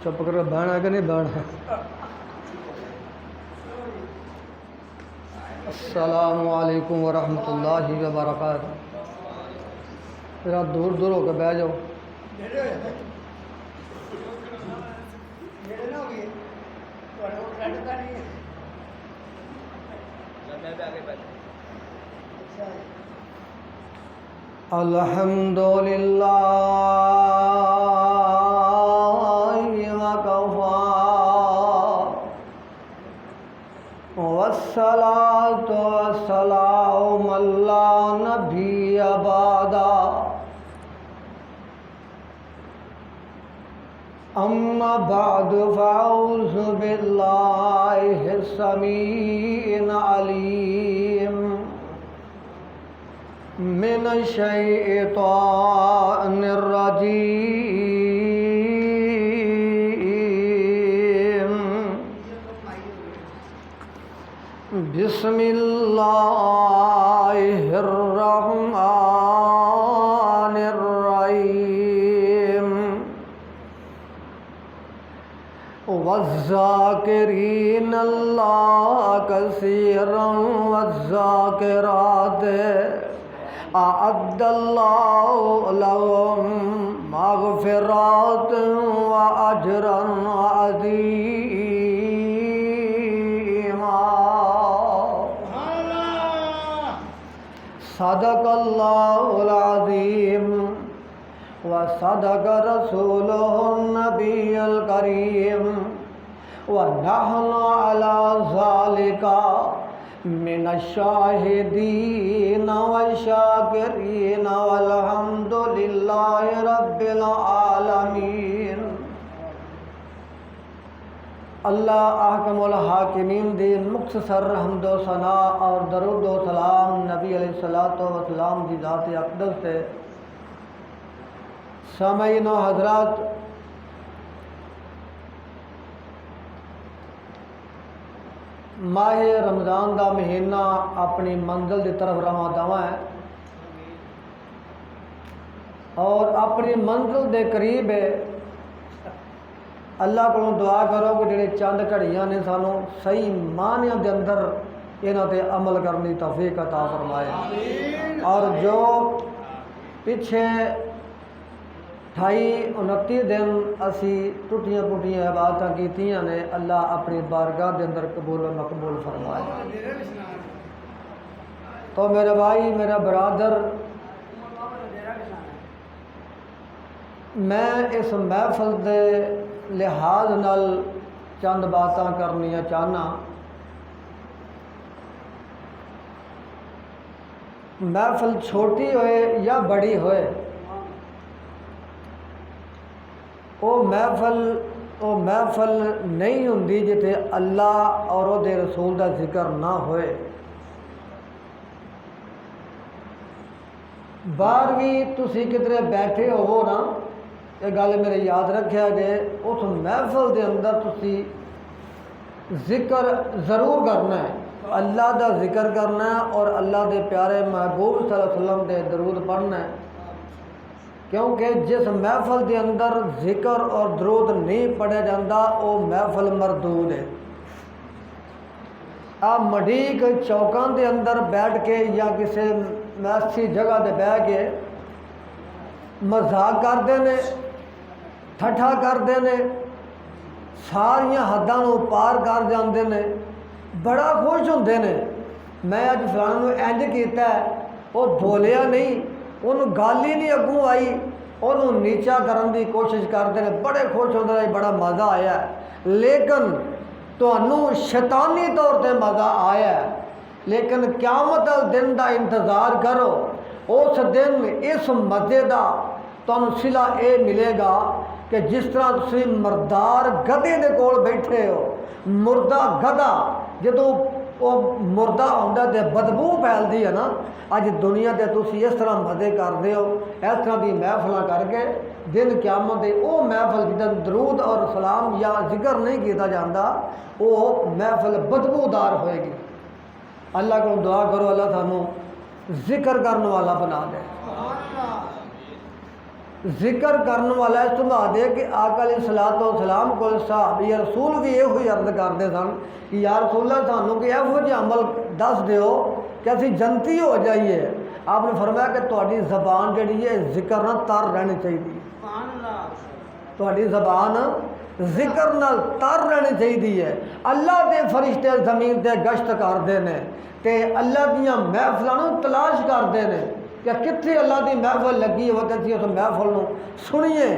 چپ کر بہنا کہ نہیں بہنا؟ السلام علیکم ورحمۃ اللہ وبرکاتہ۔ ذرا دور دور ہو کے بیٹھ جاؤ۔ الحمد للہ والصلاة والسلام علی نبی بعدا، اما بعد فاعوذ باللہ السمیع العلیم من الشیطان الرجیم، بسم اللہ الرحمن الرحیم، والذاکرین اللہ کثیرا والذاکرات اعد اللہ لهم مغفرات واجرا عظیما۔ صدق اللہ العظیم وصدق رسولہ النبی الکریم، ونحن علی ذالک من الشاہدین والشاکرین والحمد للہ رب العالمین۔ اللہ احکم الحاکمین دی مختصر حمد و ثناء اور درود و سلام نبی علیہ الصلوۃ والسلام کی ذات اقدس سے۔ سامعین و حضرات، ماہ رمضان دا مہینہ اپنی منزل دی طرف رواں دواں ہے اور اپنی منزل دے قریب ہے۔ اللہ کو دعا کرو کہ جڑے چند گھڑیاں نے سانو صحیح معنی دے اندر انہاں تے عمل کرنے کی توفیق عطا فرمائے، اور جو پیچھے 28-29 دن اسی ٹوٹیاں پوٹیاں عبادتاں کیتیاں نے، اللہ اپنی بارگاہ دے اندر قبول و مقبول فرمائے۔ تو میرے بھائی، میرا برادر، میں اس محفل دے لحاظ نال چند باتاں کرنیاں چاہنا۔ محفل چھوٹی ہوئے یا بڑی ہوئے، وہ محفل نہیں ہوندی جتے اللہ اور وہ دے رسول دا ذکر نہ ہوئے۔ باہر بھی تسی کدھر بیٹھے ہو نا، یہ گل میرے یاد رکھیا جے، اس محفل دے اندر تسی ذکر ضرور کرنا ہے، اللہ دا ذکر کرنا ہے اور اللہ دے پیارے محبوب صلی اللہ علیہ وسلم دے درود پڑھنا ہے، کیونکہ جس محفل دے اندر ذکر اور درود نہیں پڑھا جاندہ وہ محفل مردود ہے۔ آپ مڈیک چوکاں دے اندر بیٹھ کے یا کسی ایسی جگہ دے بیٹھ کے مذاق کرتے ہیں، ٹھٹھا کرتے ہیں، ساریاں حداں نوں پار کر جاندے نے، بڑا خوش ہوندے نے، میں اج فلاں نوں انج کیتا ہے، وہ بولیا نہیں، انہوں گل ہی نہیں اگوں آئی، انہوں نیچا کرن دی کوشش کرتے ہیں، بڑے خوش ہوندے نے، بڑا مزہ آیا ہے، لیکن تانوں شیطانی طور تے مزہ آیا ہے، لیکن قیامت دن دا انتظار کرو، اس دن اس مزے دا تانوں صلہ اے ملے گا کہ جس طرح تسی مردار گدے دے کول بیٹھے ہو، مردہ گدا جدوں وہ مردہ ہوندا تے بدبو پھیلدی ہے نا، اج دنیا تے تسی اس طرح مزے کردے ہو، اس طرح کی محفل کر کے دن قیامت دے وہ محفل جدن درود اور سلام یا ذکر نہیں کیتا جاتا وہ محفل بدبودار ہوئے گی۔ اللہ کو دعا کرو اللہ سانو ذکر کرنے والا بنا دے، ذکر کرنے والا اس طرح دے کہ آقا علیہ الصلوۃ والسلام کو صحابی رسول بھی یہ ہوئی عرض کرتے سن کہ یا رسول اللہ سانو کہ یہو جہا عمل دس دیو کہ اسی جنتی ہو جائیے۔ آپ نے فرمایا کہ تہاڈی زبان جڑی ہے ذکر نہ تر رہنی چاہیے، تہاڈی زبان ذکر نال تر رہنی چاہیے۔ اللہ دے فرشتے زمین تے گشت کرتے ہیں تے اللہ دیاں محفلاں نوں تلاش کرتے ہیں کہ کتنے اللہ دی محفل لگی ہو تے اس محفل نوں سنیے۔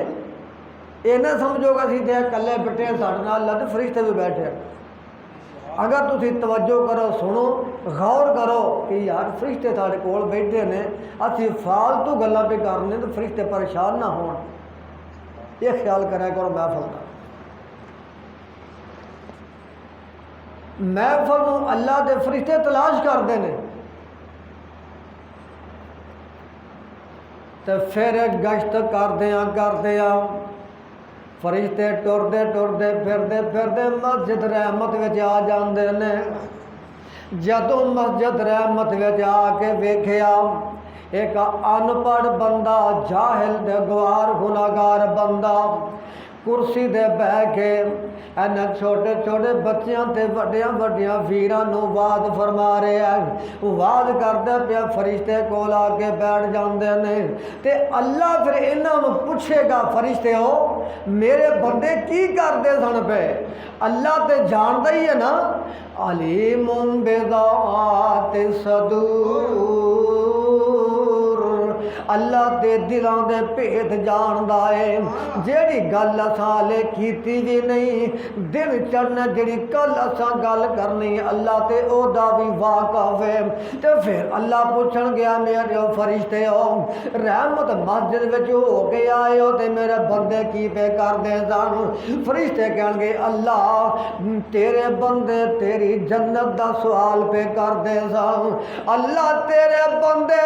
یہ نہ سمجھو کہ اسی تے کلے بیٹھے ساڈے نال اللہ دے فرشتے بھی بیٹھے۔ اگر تسی توجہ کرو سنو غور کرو کہ یار فرشتے ساڈے کول بیٹھے نے اسی فالتو گلاں پہ کرنے تو فرشتے پریشان نہ ہون، یہ خیال کریا کرو محفل کا۔ محفل نوں اللہ دے فرشتے تلاش کرتے ہیں تو پھر گشت کردیا فرشتے ٹرتے پھرتے مسجد رحمت وچ آ جاندے نے۔ جدوں مسجد رحمت وچ آ کے ویکھیا ایک ان پڑھ بندہ جاہل تے گوار گناہگار بندہ کرسی دے بہ کے اینا چھوٹے چھوٹے بچیاں تے وڈیاں وڈیاں ویراں نوں وعظ فرما رہا ہے، وعظ کردا پیا فرشتے کول آ کے بیٹھ جاندے نے تے اللہ پھر انہاں نوں پوچھے گا فرشتے ہو میرے بندے کی کردے سن پے؟ اللہ تے جاندا ہی ہے نا، علیم بذات صدور، اللہ دے دلاں دے بھید جاندا ہے، جیڑی گل اساں لے کیتی بھی نہیں دن چڑھنا جیڑی کل اساں گل کرنی اللہ تے او دا بھی واقف ہے۔ تے پھر اللہ پوچھن گیا میرے فرشتے ہو رحمت مسجد وچ ہو کے آئے ہو تے میرے بندے کی پہ کردے سن؟ فرشتے کہن گے اللہ تیرے بندے تیری جنت دا سوال پہ کردے سن، اللہ تیرے بندے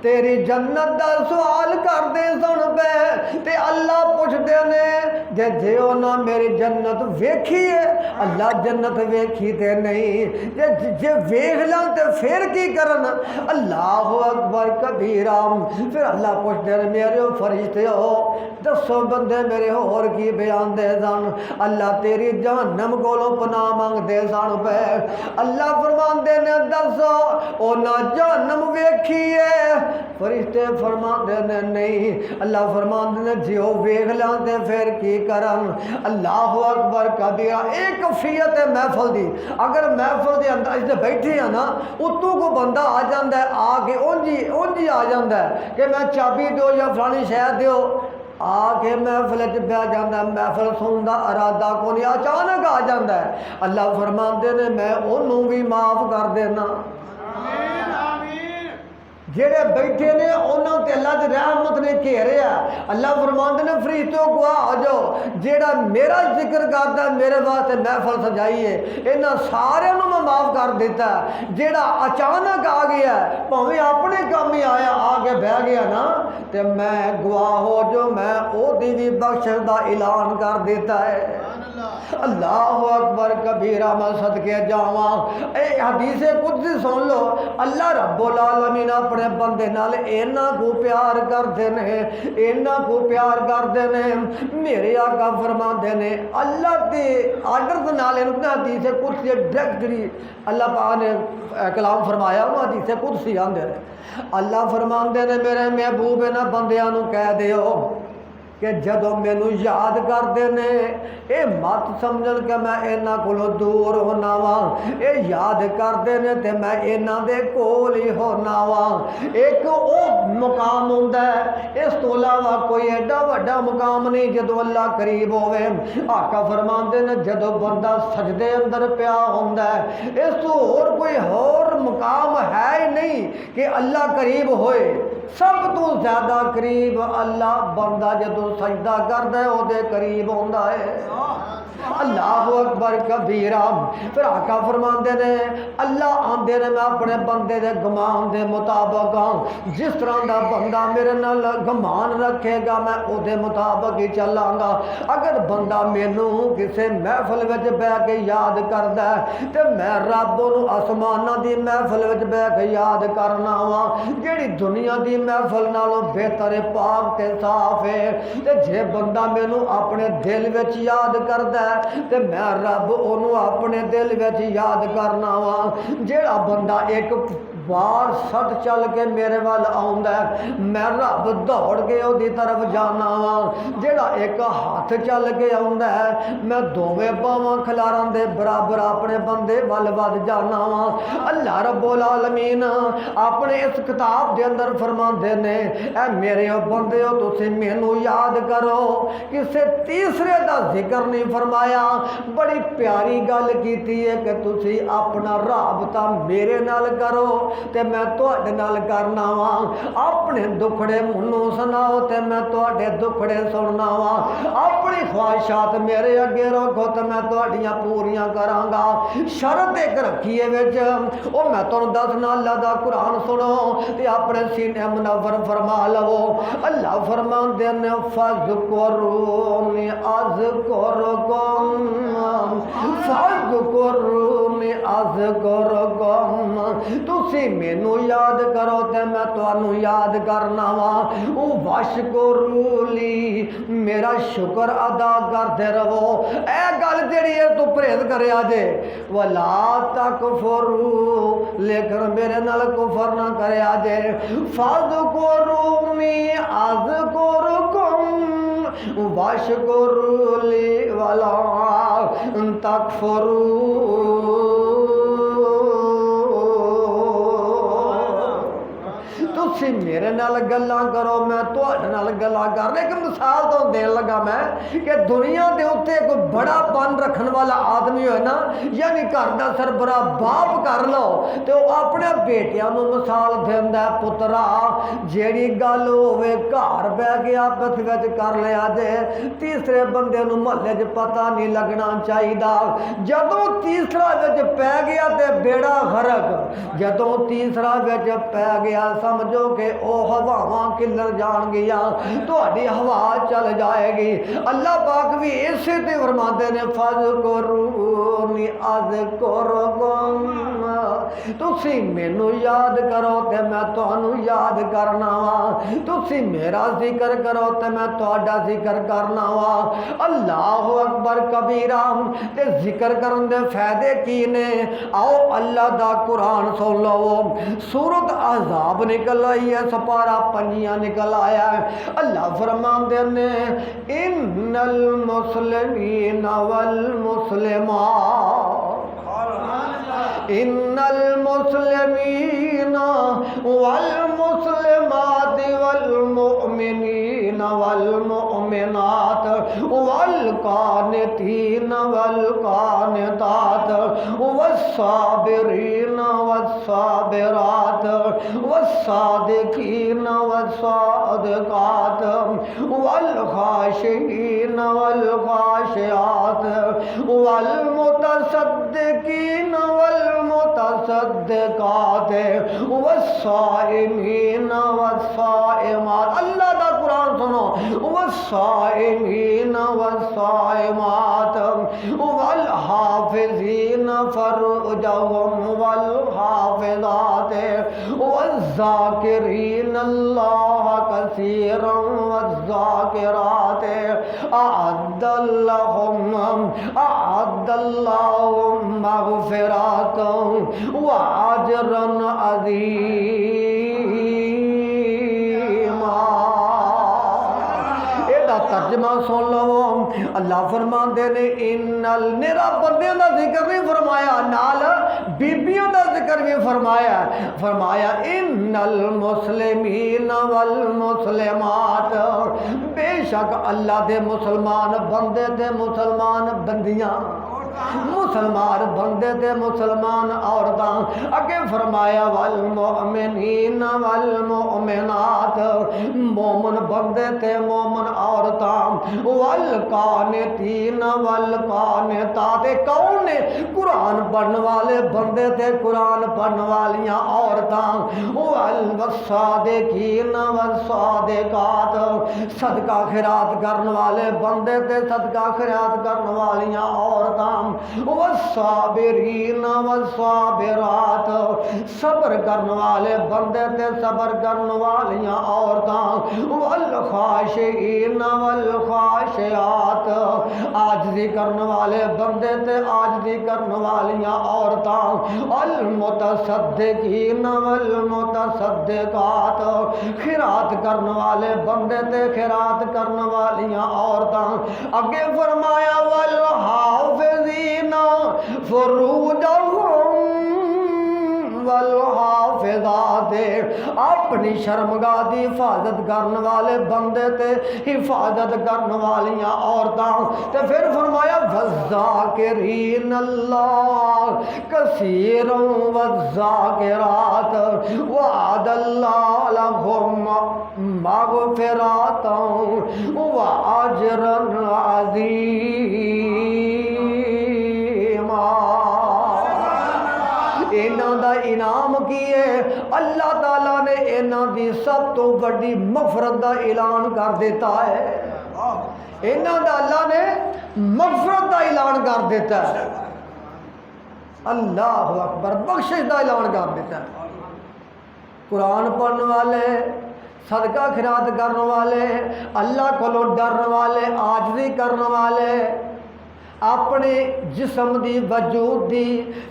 تیری جنت دا سوال کردے سن پہ تے اللہ پوچھتے نے جے انہاں میری جنت ویکھی ہے؟ اللہ جنت ویکھی تے نہیں، جے ویکھ لان تے پھر کی کرن؟ اللہ اکبر کبیرہ۔ پھر اللہ پوچھتے نے میرے فرشتے ہو دسو بندے میرے اور کی بیان دے سن؟ اللہ تیری جہنم کولوں پناہ مانگ دے سن پہ، اللہ فرماندے نے دسو انہاں جہنم ویکھی ہے؟ فرشتے فرماندے نے نہیں، اللہ فرماندے نے جیو ویکھ لان تے پھر کی کرن؟ اللہ اکبر کبیرہ۔ ایک کفیت ہے محفل دی، اگر محفل دے اندر اس بیٹھے ہیں نا اتوں کو بندہ آ جاندہ ہے آ کے اونجی آ جاندہ ہے کہ میں چابی دو یا فلانی شے دیو، آ کے محفل چ بیٹھ جاندہ ہے، محفل سنن دا ارادہ کو نہیں، اچانک آ جاندہ ہے۔ اللہ فرماندے نے میں انہوں بھی معاف کر دینا، جڑے بیٹھے نے انہوں تے اللہ دی رحمت نے گھیریا۔ اللہ فرماندے نے فرشتوں کو آ جاؤ جیڑا میرا ذکر کرتا میرے واسطے محفل سجائی ہے انہاں سارے نوں میں معاف کر دیتا ہے۔ جیڑا اچانک آ گیا بھاویں اپنے کام ہی آیا آ کے بہ گیا نا تے میں گواہ ہو جو میں او دی بھی بخشش دا اعلان کر دیتا ہے۔ اللہ اکبر کبیرہ۔ میں صدقے جاواں اے حدیث قدسی سن لو، اللہ رب العالمین اپنے بندے نال اینا کو پیار کرتے ہیں، اینا کو پیار کرتے ہیں۔ میرے آقا فرماندے نے اللہ دے آرڈر نال انہوں حدیث قدسی ڈائریکٹ جڑی اللہ پاک نے کلام فرمایا وہ حدیث قدسی آندے نے۔ اللہ فرماندے نے میرے محبوب انہاں بندیاں نوں کہہ دیو کہ جدو مینوں یاد کرتے نے اے مت سمجھن کہ میں انہاں کولوں دور ہونا وا، اے یاد کرتے نے تے میں انہاں دے کول ہی ہونا وا۔ ایک او مقام ہوندا ہے، اس تو علاوہ کوئی ایڈا وڈا مقام نہیں جدو اللہ قریب ہوئے۔ آقا فرماندے نے جدو بندہ سجدے اندر پیا ہوندا ہے اس تو اور کوئی اور مقام ہے ہی نہیں کہ اللہ قریب ہوئے۔ سب تو زیادہ قریب اللہ بندہ جدو سجدہ کرتا ہے وہ دے قریب ہوندا ہے۔ اللہ اکبر کبیرہ۔ پھر آقا فرماندے نے اللہ آندے نے میں اپنے بندے دے گمان دے مطابق جس طرح دا بندہ میرے نال گمان رکھے گا میں او دے مطابق ہی چلاں گا۔ اگر بندہ مینوں کسے محفل وچ بیٹھ کے یاد کردا ہے تے میں رب نوں آسماناں دی محفل وچ بیٹھ کے یاد کرنا وا جیڑی دنیا دی محفل نالوں بہتر پاک تے صاف ہے۔ تے جے بندہ مینوں اپنے دل وچ یاد کردا ہے تے میں رب اونوں اپنے دل وچ یاد کرنا وا۔ جیڑا بندہ ایک بار سٹ چل کے میرے وال آوندا ہے میں رب دوڑ کے او دی طرف جانا وا۔ جیڑا ایک ہاتھ چل کے آوندا ہے میں دوویں باواں کھلاراں دے برابر اپنے بندے ول ود جانا وا۔ اللہ رب العالمین اپنے اس کتاب دے اندر فرماندے نے اے میرے بندیو تسی مینوں یاد کرو۔ کسے تیسرے دا ذکر نہیں فرمایا، بڑی پیاری گل کیتی ہے کہ تسی اپنا رابطہ میرے نال کرو تے میں تواڈے نال کرنا وا۔ اپنے دکھڑے منوں سناؤ تے میں تواڈے دکھڑے سننا وا۔ اپنی خواہشات میرے اگے رکھو تے میں تواڈیاں پوریاں کراں گا۔ شرط ایک رکھی ہے وچ او میں تانوں دسنا اللہ دا قرآن سنو تے اپنے سینے منور فرما لو۔ اللہ فرماندے نے فذکرونی اذکرکم فذکرونی اذکرکم۔ تسی مینوں یاد کرو تے میں تانوں یاد کرنا وا۔ واشکرولی میرا شکر ادا کرتے رہو۔ اے گل جڑی ہے تو پرہیز کریا جے ولا تکفروا لیکن میرے نال کفر نہ کریا جے۔ فذکرونی اذکرکم واشکرولی ولا تکفروا۔ تسی میرے نال گلاں کرو میں تواڈے نال گلاں کرنا۔ ایک مثال تو دین لگا میں کہ دنیا دے اوتے کوئی بڑا پن رکھن والا آدمی ہوئے نا یعنی گھر دا سربراہ باپ کر لو تے وہ اپنے بیٹیاں نوں مثال دیندا ہے پترا جیڑی گل ہوے گھر بیٹھ کے آپس وچ کر لیا جے تیسرے بندے نوں محلے وچ پتہ نہیں لگنا چاہیدا۔ جدوں تیسرا وچ پی گیا تے بیڑا غرق، جدوں تیسرا وچ پی گیا سمجھو کہ او ہواواں کلر جان گیا تہاڈی ہوا چل جائے گی۔ اللہ پاک بھی اسی تے فرماندے نے فذکرونی اذکرکم۔ تسی مینوں یاد کرو تے میں تانوں یاد کرنا وا۔ تسی میرا ذکر کرو تے میں تہاڈا ذکر کرنا وا۔ اللہ اکبر کبیرہ۔ تے ذکر کرن دے فائدے کی نے؟ آؤ اللہ دا قرآن سن لو۔ سورۃ احزاب نکل آئی ہے، سپارہ 5 نکل آیا ہے۔ اللہ فرماندے نے ان المسلمین والمسلمات ان المسلمین والمسلمات والمؤمنین والمؤمنات والقانتین والقانتات والصابرین والصابرات والصادقین والصادقات والخاشعین والخاشعات والمتصدقین والمتصدقات والصائمین والصائمات۔ اللہ دا قرآن سنو۔ والصائمین والصائمات والحافظین فروجهم والحافظات والذاکرین اللہ کثیرا والذاکرات اعد اللہم مغفرات واجرا عظیما۔ ترجمہ سن لو۔ اللہ فرماندے نے ان نیرا بندیاں دا ذکر نہیں فرمایا نال بیبیوں دا ذکر بھی فرمایا۔ فرمایا ان المسلمین والمسلمات، بے شک اللہ دے مسلمان بندے تے مسلمان بندیاں مسلمان بندے تے مسلمان عورتاں اگے فرمایا والمؤمنین والمؤمنات مومن بندے تے مومن عورتاں والقانتین والقانتات کون نے قرآن پڑھن والے بندے تے قرآن پڑھن والیاں عورتاں والصادقین والصادقات صدقہ خیرات کرن والے بندے تے صدقہ خیرات کرن والیاں عورتاں والصابرین والصابرات صبر کرن والے بندے تے صبر کرن والیاں عورتاں والخاشعین والخاشعات عاجزی کرن والے بندے تے عاجزی کرن والیاں عورتاں المتصدقین والمتصدقات خیرات کرن والے بندے تے خیرات کرن والیاں عورتاں اگے فرمایا والحافظین فروجہم والحافظات اپنی شرمگاہ دی حفاظت کرن والے بندے تے حفاظت کرن والیاں عورتاں تے پھر فرمایا والذاکرین اللہ کثیرا والذاکرات وعد اللہ لہم مغفرات واجرا عظیما۔ انہاں دا انعام کی ہے؟ اللہ تعالیٰ نے انہاں دی سب تو بڑی مغفرت دا اعلان کر دیتا ہے۔ انہاں دا اللہ نے مغفرت دا اعلان کر دیتا ہے، اللہ اکبر، بخشش دا اعلان کر دیتا ہے۔ قرآن پڑھن والے، صدقہ خیرات کرن والے، اللہ کو ڈرن والے، عاجزی کرن والے، اپنے جسم دی وجود دی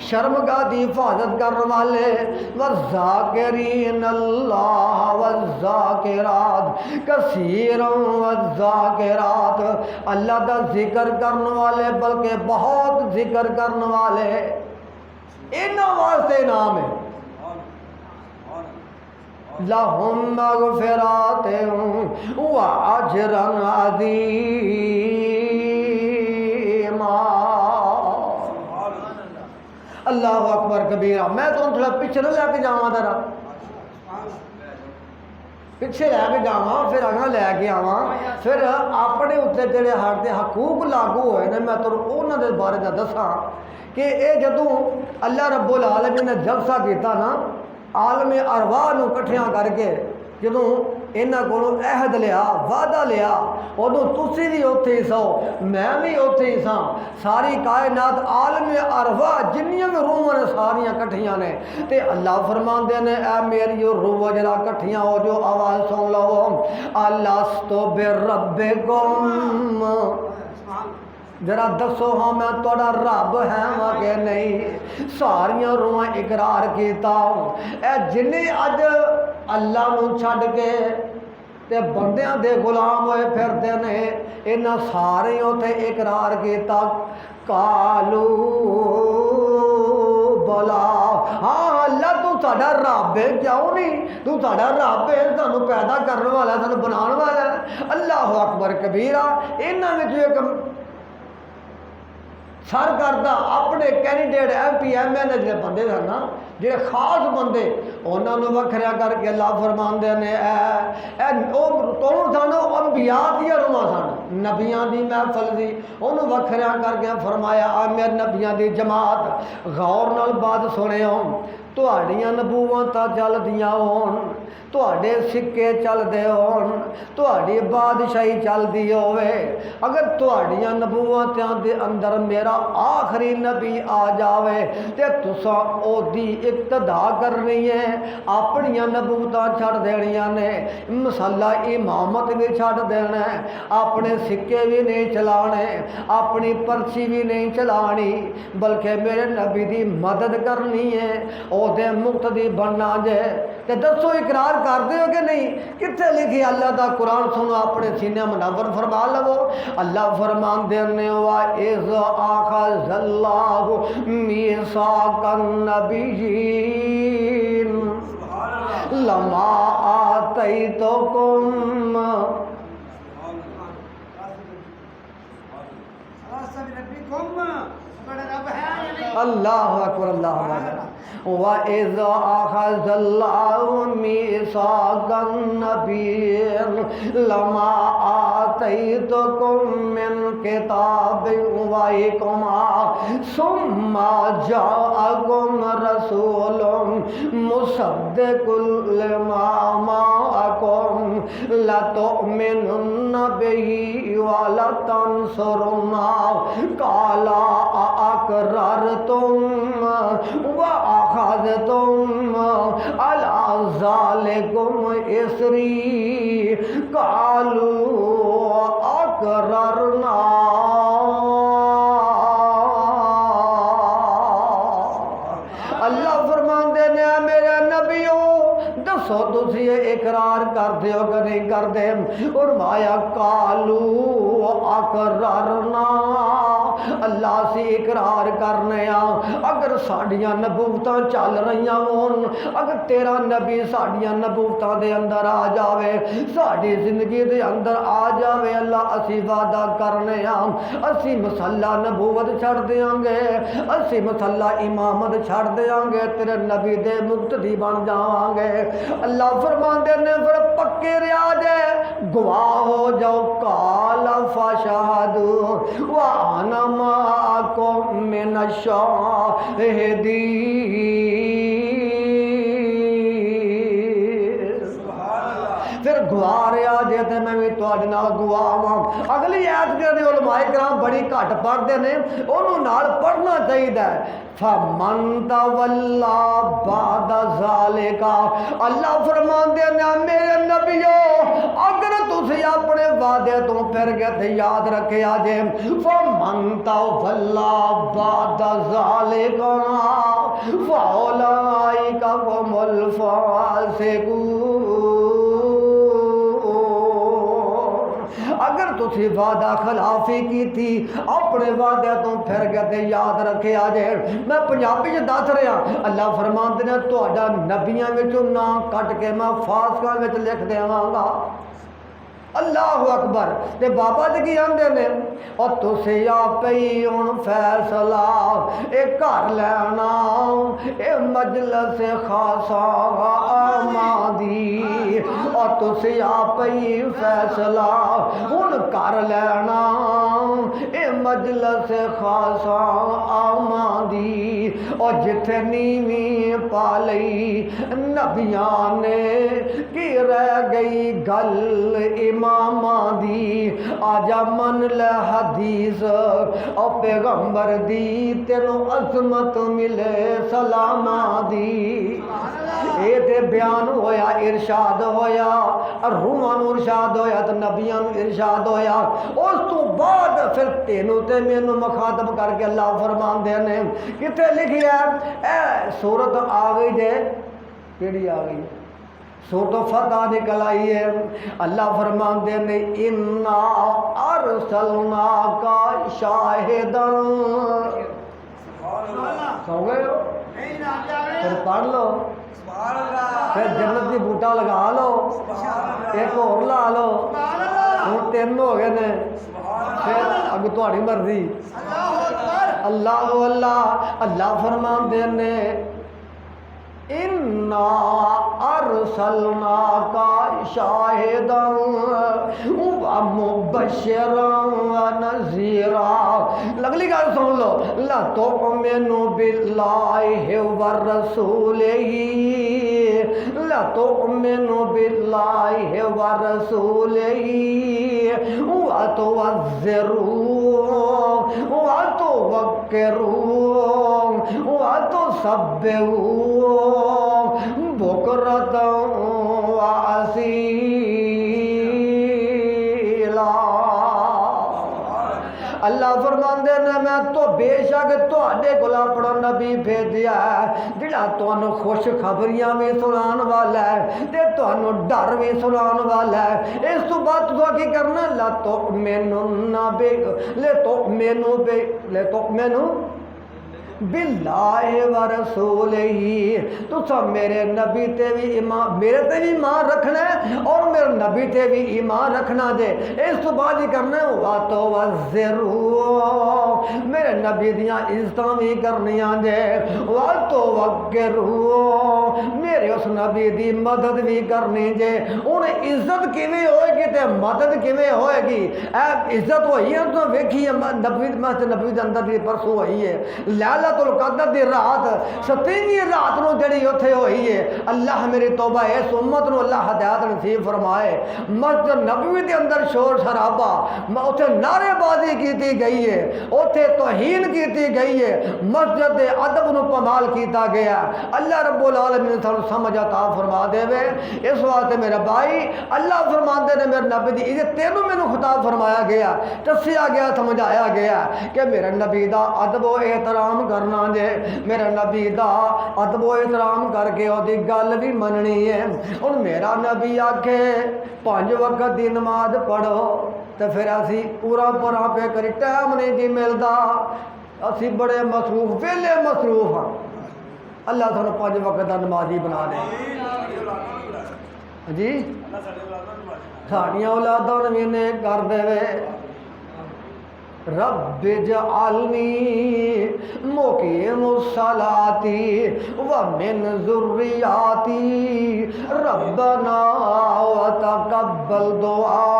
شرمگاہ دی حفاظت کرن والے، والذاکرین اللہ والذاکرات کثیرا والذاکرات اللہ دا ذکر کرن والے بلکہ بہت ذکر کرن والے، انہاں واسطے نام ہے لہم مغفرات واجرا عظیما۔ اللہ اکبر کبیرہ۔ میں تو تھوڑا پیچھے نہ لے کے جاواں، ذرا پیچھے لے کے جاواں، پھر اگاں لے کے آواں، پھر اپنے اتنے جڑے ہاتھ حقوق لاگو ہوئے نے میں تمہیں انہاں دے بارے دا دساں کہ اے جدوں اللہ رب العالمین نے جلسہ کیتا نا عالم ارواح نو کٹھیاں کر کے، جدوں انہاں کولوں عہد لیا، وعدہ لیا، ادوں تسی بھی اوتھے ہی سو، میں بھی اوتھے ہی ساں، ساری کائنات عالم ارواح جنیاں بھی روحاں نے ساریاں کٹھیاں نے، تے اللہ فرماندے نے اے میری روح جڑا کٹھیاں ہو جو آواز سن لو، الستو بربکم، ذرا دسو ہاں میں تھوڑا رب ہے وہاں کہ نہیں؟ ساریاں روحاں اقرار کیتا، اے جنہیں اج اللہ نو چھڈ کے تے بندیاں دے غلام ہوئے پھردے نے، انہاں سارے تے اقرار کیتا، کالو بلا، ہاں اللہ تو ساڈا رب ہے، کیوں نہیں؟ تو ساڈا رب ہے، سانو پیدا کرنے والا ہے، سانو بنان والا ہے۔ اللہ اکبر کبیرہ۔ انہاں وچ ایک سر کردہ اپنے candidate M P M L A جڑے بندے سن نا، جڑے خاص بندے، انہوں نے وکھریا کر کے اللہ فرماندے نے اے کون سن؟ انبیاء دیا روحاں سن، نبیاں دی محفل سی، انہوں وکھریا کر کے فرمایا آ میرے نبیاں دی جماعت غور نال بات سنے ہو، تہاڈیاں نبوتاں چلدیاں ہون، تہاڈے سکے چلدے ہون، تہاڈی بادشاہی چلدی ہوئے، اگر تہاڈیاں نبوتاں دے اندر میرا آخری نبی آ جاوے تے تساں او دی اقتدا کرنی ہے، اپنیاں نبوتاں چھڑ دینیاں نے، مسلح امامت بھی چھڑ دینا ہے، اپنے سکے بھی نہیں چلانے، اپنی پرچی بھی نہیں چلانی، بلکہ میرے نبی دی مدد کرنی ہے، او دے مقتدی بننا جے۔ تے دسو اقرار کر دیو کہ نہیں؟ کتنے لکھی اللہ دا قرآن سنو، اپنے سینے منور فرما لو۔ اللہ فرمان دینے وَإِذْ أَخَذَ اللَّهُ مِيثَاقَ النَّبِيِّينَ لَمَا آتَيْتُكُم اللہ اکبر اللہ اکبر وَإِذْ أَخَذَ اللَّهُ مِيثَاقَ النَّبِيِّينَ لَمَا آتَيْتُكُم مِّن كِتَابٍ وَحِكْمَةٍ ثُمَّ جَاءَكُمْ رَسُولٌ مُصَدِّقٌ لِّمَا مَعَكُمْ لَتُؤْمِنُنَّ بِهِ وَلَتَنصُرُنَّهُ قَالَ أَأَقْرَرْتُمْ وَأَخَذْتُمْ عَلَىٰ ذَٰلِكُمْ إِصْرِي قَالُوا أَقْرَرْنَا اللہ فرماندے نے میرے نبیوں دسو تسی اقرار کر دیو کہ نہیں کر دے فرمایا قالو اقررنا اللہ سے اقرار کرنے اگر ساڑیاں نبوتاں چل رہیاں ہون اگر تیرا نبی ساڑیاں نبوتاں دے اندر آ جاوے ساڑی زندگی دے اندر آ جاوے اللہ اسی وعدہ کرنے اسی مسلح نبوت چھڑ دیاں گے اسی مسلح امامت چھڑ دیاں گے تیرے نبی دے مقتدی بن جاواں گے اللہ فرماندے نے پھر پکے رہا جے گواہ ہو جاؤ قال فشہدوا وانا معکم من الشاہدین پھر گواہ رہا جے تے میں بھی تواڈے نال گواہ ہاں اگلی آیت جڑی علماء کرام بڑی گھٹ پڑھدے نے اونوں نال پڑھنا چاہیدا ہے فَمَن تَوَلَّى بَعْدَ ذَلِكَ اللہ فرماندے نے میرے نبیوں اگر تسی اپنے وعدے تو پھر گئے تھے یاد رکھے آجے فَمَن تَوَلَّى بَعْدَ ذَلِكَ فَأُولَئِكَ هُمُ الْفَاسِقُونَ اگر تسی وعدہ خلافی کی تھی اپنے وعدے تو پھر گئے تھے یاد رکھے آجے میں پنجابی جو دس رہا اللہ فرماندے نے تہاڈا نبیاں وچوں نام کٹ کے میں فاسقاں وچ لکھ دیواں گا اللہ اکبر تے بابا جی کی آندے نے اور تسی آپ ہی ہن فیصلہ اے کر لینا اے مجلس خاصا آمادی اور تسی آپ ہی فیصلہ ہن کر لینا اے مجلس خاصا آمادی اور جتھے نیویں پا لئی نبیاں نے کی رہ گئی گل اماماں دی آجا من لے حدیث او پیغمبر دی تینو عظمت ملے سلاماں دی اے تے بیان ہویا ارشاد ہویا روحاں نو ارشاد ہویا تے نبیاں نو ارشاد ہویا اس تو بعد پھر تینو تے مینوں مخاطب کر کے اللہ فرماندے نے کتے لکھیا اے سورت آ گئی جے کیڑی آ گئی سورت فتح نکل آئی ہے اللہ فرماندے نے انا ارسلناک شاہدا سو گئے ہو پھر پڑھ لو پھر جنت دی بوٹا لگا لو ایک اور لا لو ہوں تین ہو گئے نے پھر اگ تہاڈی مرضی اللہ اللہ اللہ فرماندے نے انا ارسلناک شاہدا ومبشرا ونذیرا اگلی گل سن لو لتؤمنوا باللہ ورسولہ لتؤمنوا باللہ ورسولہ وتعزروه وتوقروه وتسبحوه بکرۃ وأصیلا اللہ فرماندے نے میں تو بے شک تواڈے کول اپنا نبی بھیجیا ہے جڑا تانوں خوش خبریاں بھی سنان والا ہے تے تانوں ڈر بھی سنان والا ہے اس تو بعد تو کی کرنا لا تؤمنون باللہ ورسولہ تو سب میرے نبی تے بھی ایمان میرے تے بھی ایمان رکھنا ہے اور میرے نبی تے بھی ایمان رکھنا دے اس تو بعد ہی کرنا ہے وَتَوَزِّرُوا میرے نبی دیاں عزتاں بھی کرنیاں جے میرے اس نبی دی مدد بھی کرنی جے ہن عزت کیویں ہوئے گی تے مدد کیویں ہوئے گی اے عزت ہوئی ہے تو ویکھی نبی مسجد نبی دے اندر دی پرسوں ہوئی ہے لیلۃ القدر دی رات 27ویں رات نو جڑی اوتھے ہوئی ہے اللہ میری توبہ اس امت نو اللہ ہدایت نصیب فرمائے مسجد نبوی دے اندر شور شرابہ اوتھے نعرے بازی کیتی گئی ہے اوتھے توہین کیتی گئی ہے مسجد دے ادب نو پامال کیتا گیا اللہ رب العالمین سانو سمجھ عطا فرما دے وے اس واسطے میرا بھائی اللہ فرماندے نے میرے نبی دی عزت تینوں مینوں خطاب فرمایا گیا دسیا گیا سمجھایا گیا کہ میرے نبی دا ادب و احترام کرنا جے میرے نبی دا ادب و احترام کر کے او دی گل بھی مننی ہے ہن میرا نبی آکھے 5 وقت دی نماز پڑھو تو پھر اسی پورا پہ کری ٹائم نہیں جی ملتا اسی بڑے مصروف ویلے مصروف ہاں اللہ سانو 5 وقت دا نمازی بنا دے جی ساڑیاں اولاداں نے نیک کر دے وے رب اجعلنی مقیم الصلاۃ ومن ذریاتی ربنا وتقبل دعاء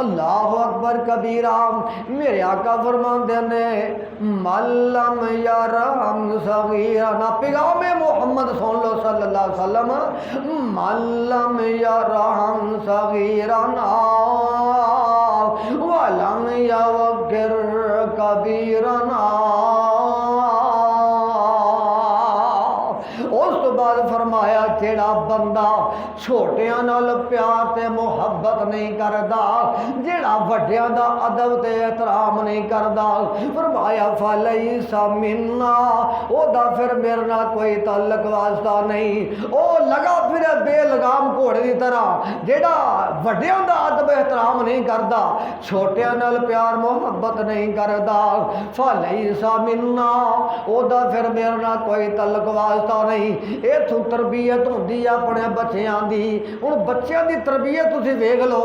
اللہ اکبر کبیرہ میرے آقا فرماندے نے ملم یرحم صغیرنا پیغام محمد صلی اللہ صلی اللہ علیہ وسلم ملم یرحم صغیرنا ولم یوقر کبیرنا اس تو بعد فرمایا جیڑا بندہ چھوٹیاں نال پیار تے محبت نہیں کردا جیڑا وڈیاں دا ادب تے احترام نہیں کردا فرمایا فلیس منا او دا پھر میرے نال کوئی تعلق واسطہ نہیں او لگا پھر بے لگام گھوڑے دی طرح جیڑا وڈیاں دا ادب احترام نہیں کردا چھوٹیاں نال پیار محبت نہیں کردا فلیس منا او دا پھر میرے نال کوئی تعلق واسطہ نہیں اتوں تربیت ہوندی اپنے بچیاں دی ہن بچیاں دی تربیت تسی ویکھ لو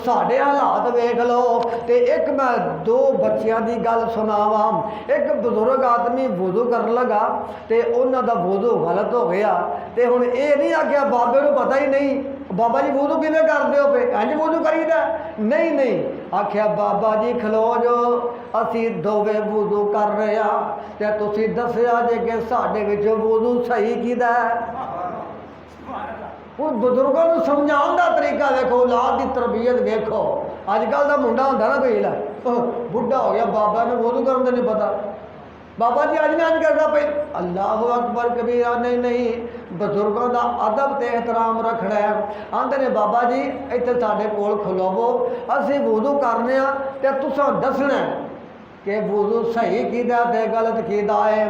ساڈے حالات ویکھ لو تے ایک میں 2 بچیاں دی گل سناواں ایک بزرگ آدمی وضو کرن لگا تے انہاں دا وضو غلط ہو گیا تے ہن اے نہیں آکھیا بابے نوں پتہ ہی نہیں بابا جی وضو کیویں کردے ہو پے انج وضو کریدا نہیں آکھیا بابا جی کھلو جو اسی دوویں وضو کر رہے ہاں تے تسی دسیا جے کہ ساڈے وچ وضو صحیح کیدا ہے ہن بزرگاں نوں سمجھاؤن دا طریقہ ویکھو اولاد دی تربیت ویکھو اج کل دا منڈا ہوندا نا کوئی بڈھا ہو گیا بابا نے وضو کرن دا نہیں پتہ بابا جی اج میں انج کردا پئی اللہ اکبر کبیرہ نہیں بزرگوں دا ادب تے احترام رکھنا ہے آندے نے بابا جی ایتھے ساڈے کول کھلوو اسی وضو کرنے ہاں تے تساں دسنا ہے کہ وضو صحیح کیتا تے غلط کیتا ہے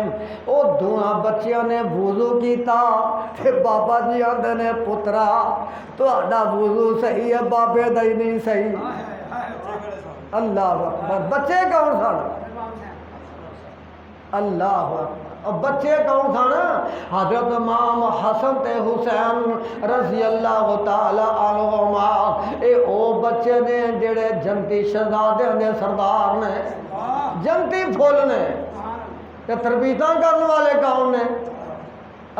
او دونوں بچیاں نے وضو کیتا تے بابا جی آندے نے پترا تہاڈا وضو صحیح ہے بابے دا ہی نہیں صحیح اللہ اکبر بچے کون سن اللہ اکبر اور بچے کون سن حضرت امام حسن تے حسین رضی اللہ تعالی عنہما اے او بچے نے جڑے جنتی شہزادیاں دے سردار نے جنتی پھول نے تے تربیتاں کرنے والے کون نے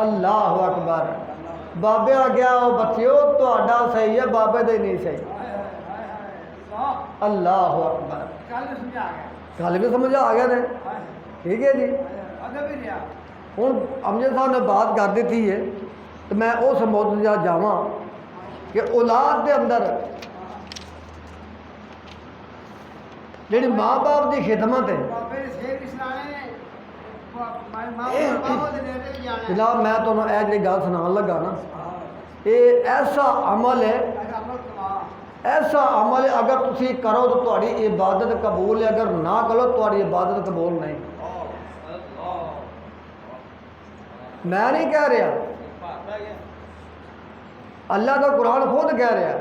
اللہ اکبر بابے آ گیا او بچیو تہاڈا صحیح ہے بابے دے نہیں صحیح اللہ اکبر گل بھی سمجھ آ گیا نے ٹھیک ہے جی ہوں امجد صاحب نے بات کر دیتی ہے تو میں اس موضوع جاواں کہ اولاد دے اندر جڑی ماں باپ دی خدمت ہے جناب میں تمہیں یہ جی گل سنا لگا نا یہ ایسا عمل ہے اگر تسی کرو تو تہاڈی عبادت قبول ہے اگر نہ کرو تہاڈی عبادت قبول نہیں میں نہیں کہہ رہا اللہ کا قرآن خود کہہ رہا ہے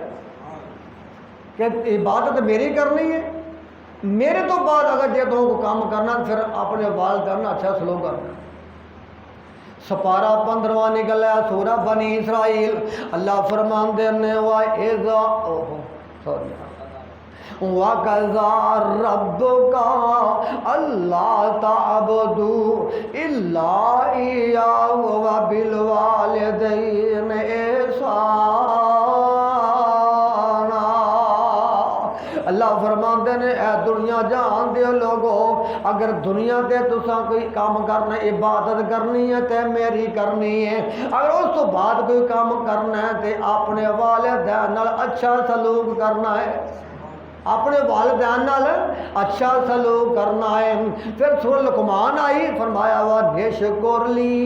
کہ عبادت میری کرنی ہے میرے تو بعد اگر جے تم کو کام کرنا پھر اپنے والدین اچھا سلوک کرنا سپارہ 15واں نکل ہے سورہ بنی اسرائیل اللہ فرمان دینے وَقَضَى رَبُّكَ أَلَّا تَعْبُدُوا إِلَّا إِيَّاهُ وَبِالْوَالِدَيْنِ إِحْسَانًا۔ اللہ فرماندے نے اے دنیا جہان دے لوگو، اگر دنیا دے تساں کوئی کام کرنا، عبادت کرنی ہے تے میری کرنی ہے، اگر اس تو بعد کوئی کام کرنا ہے تے اپنے والدین نال اچھا سلوک کرنا ہے، اپنے والدین نال اچھا سلوک کرنا ہے۔ پھر سورہ لقمان آئی، فرمایا وا نشکر لی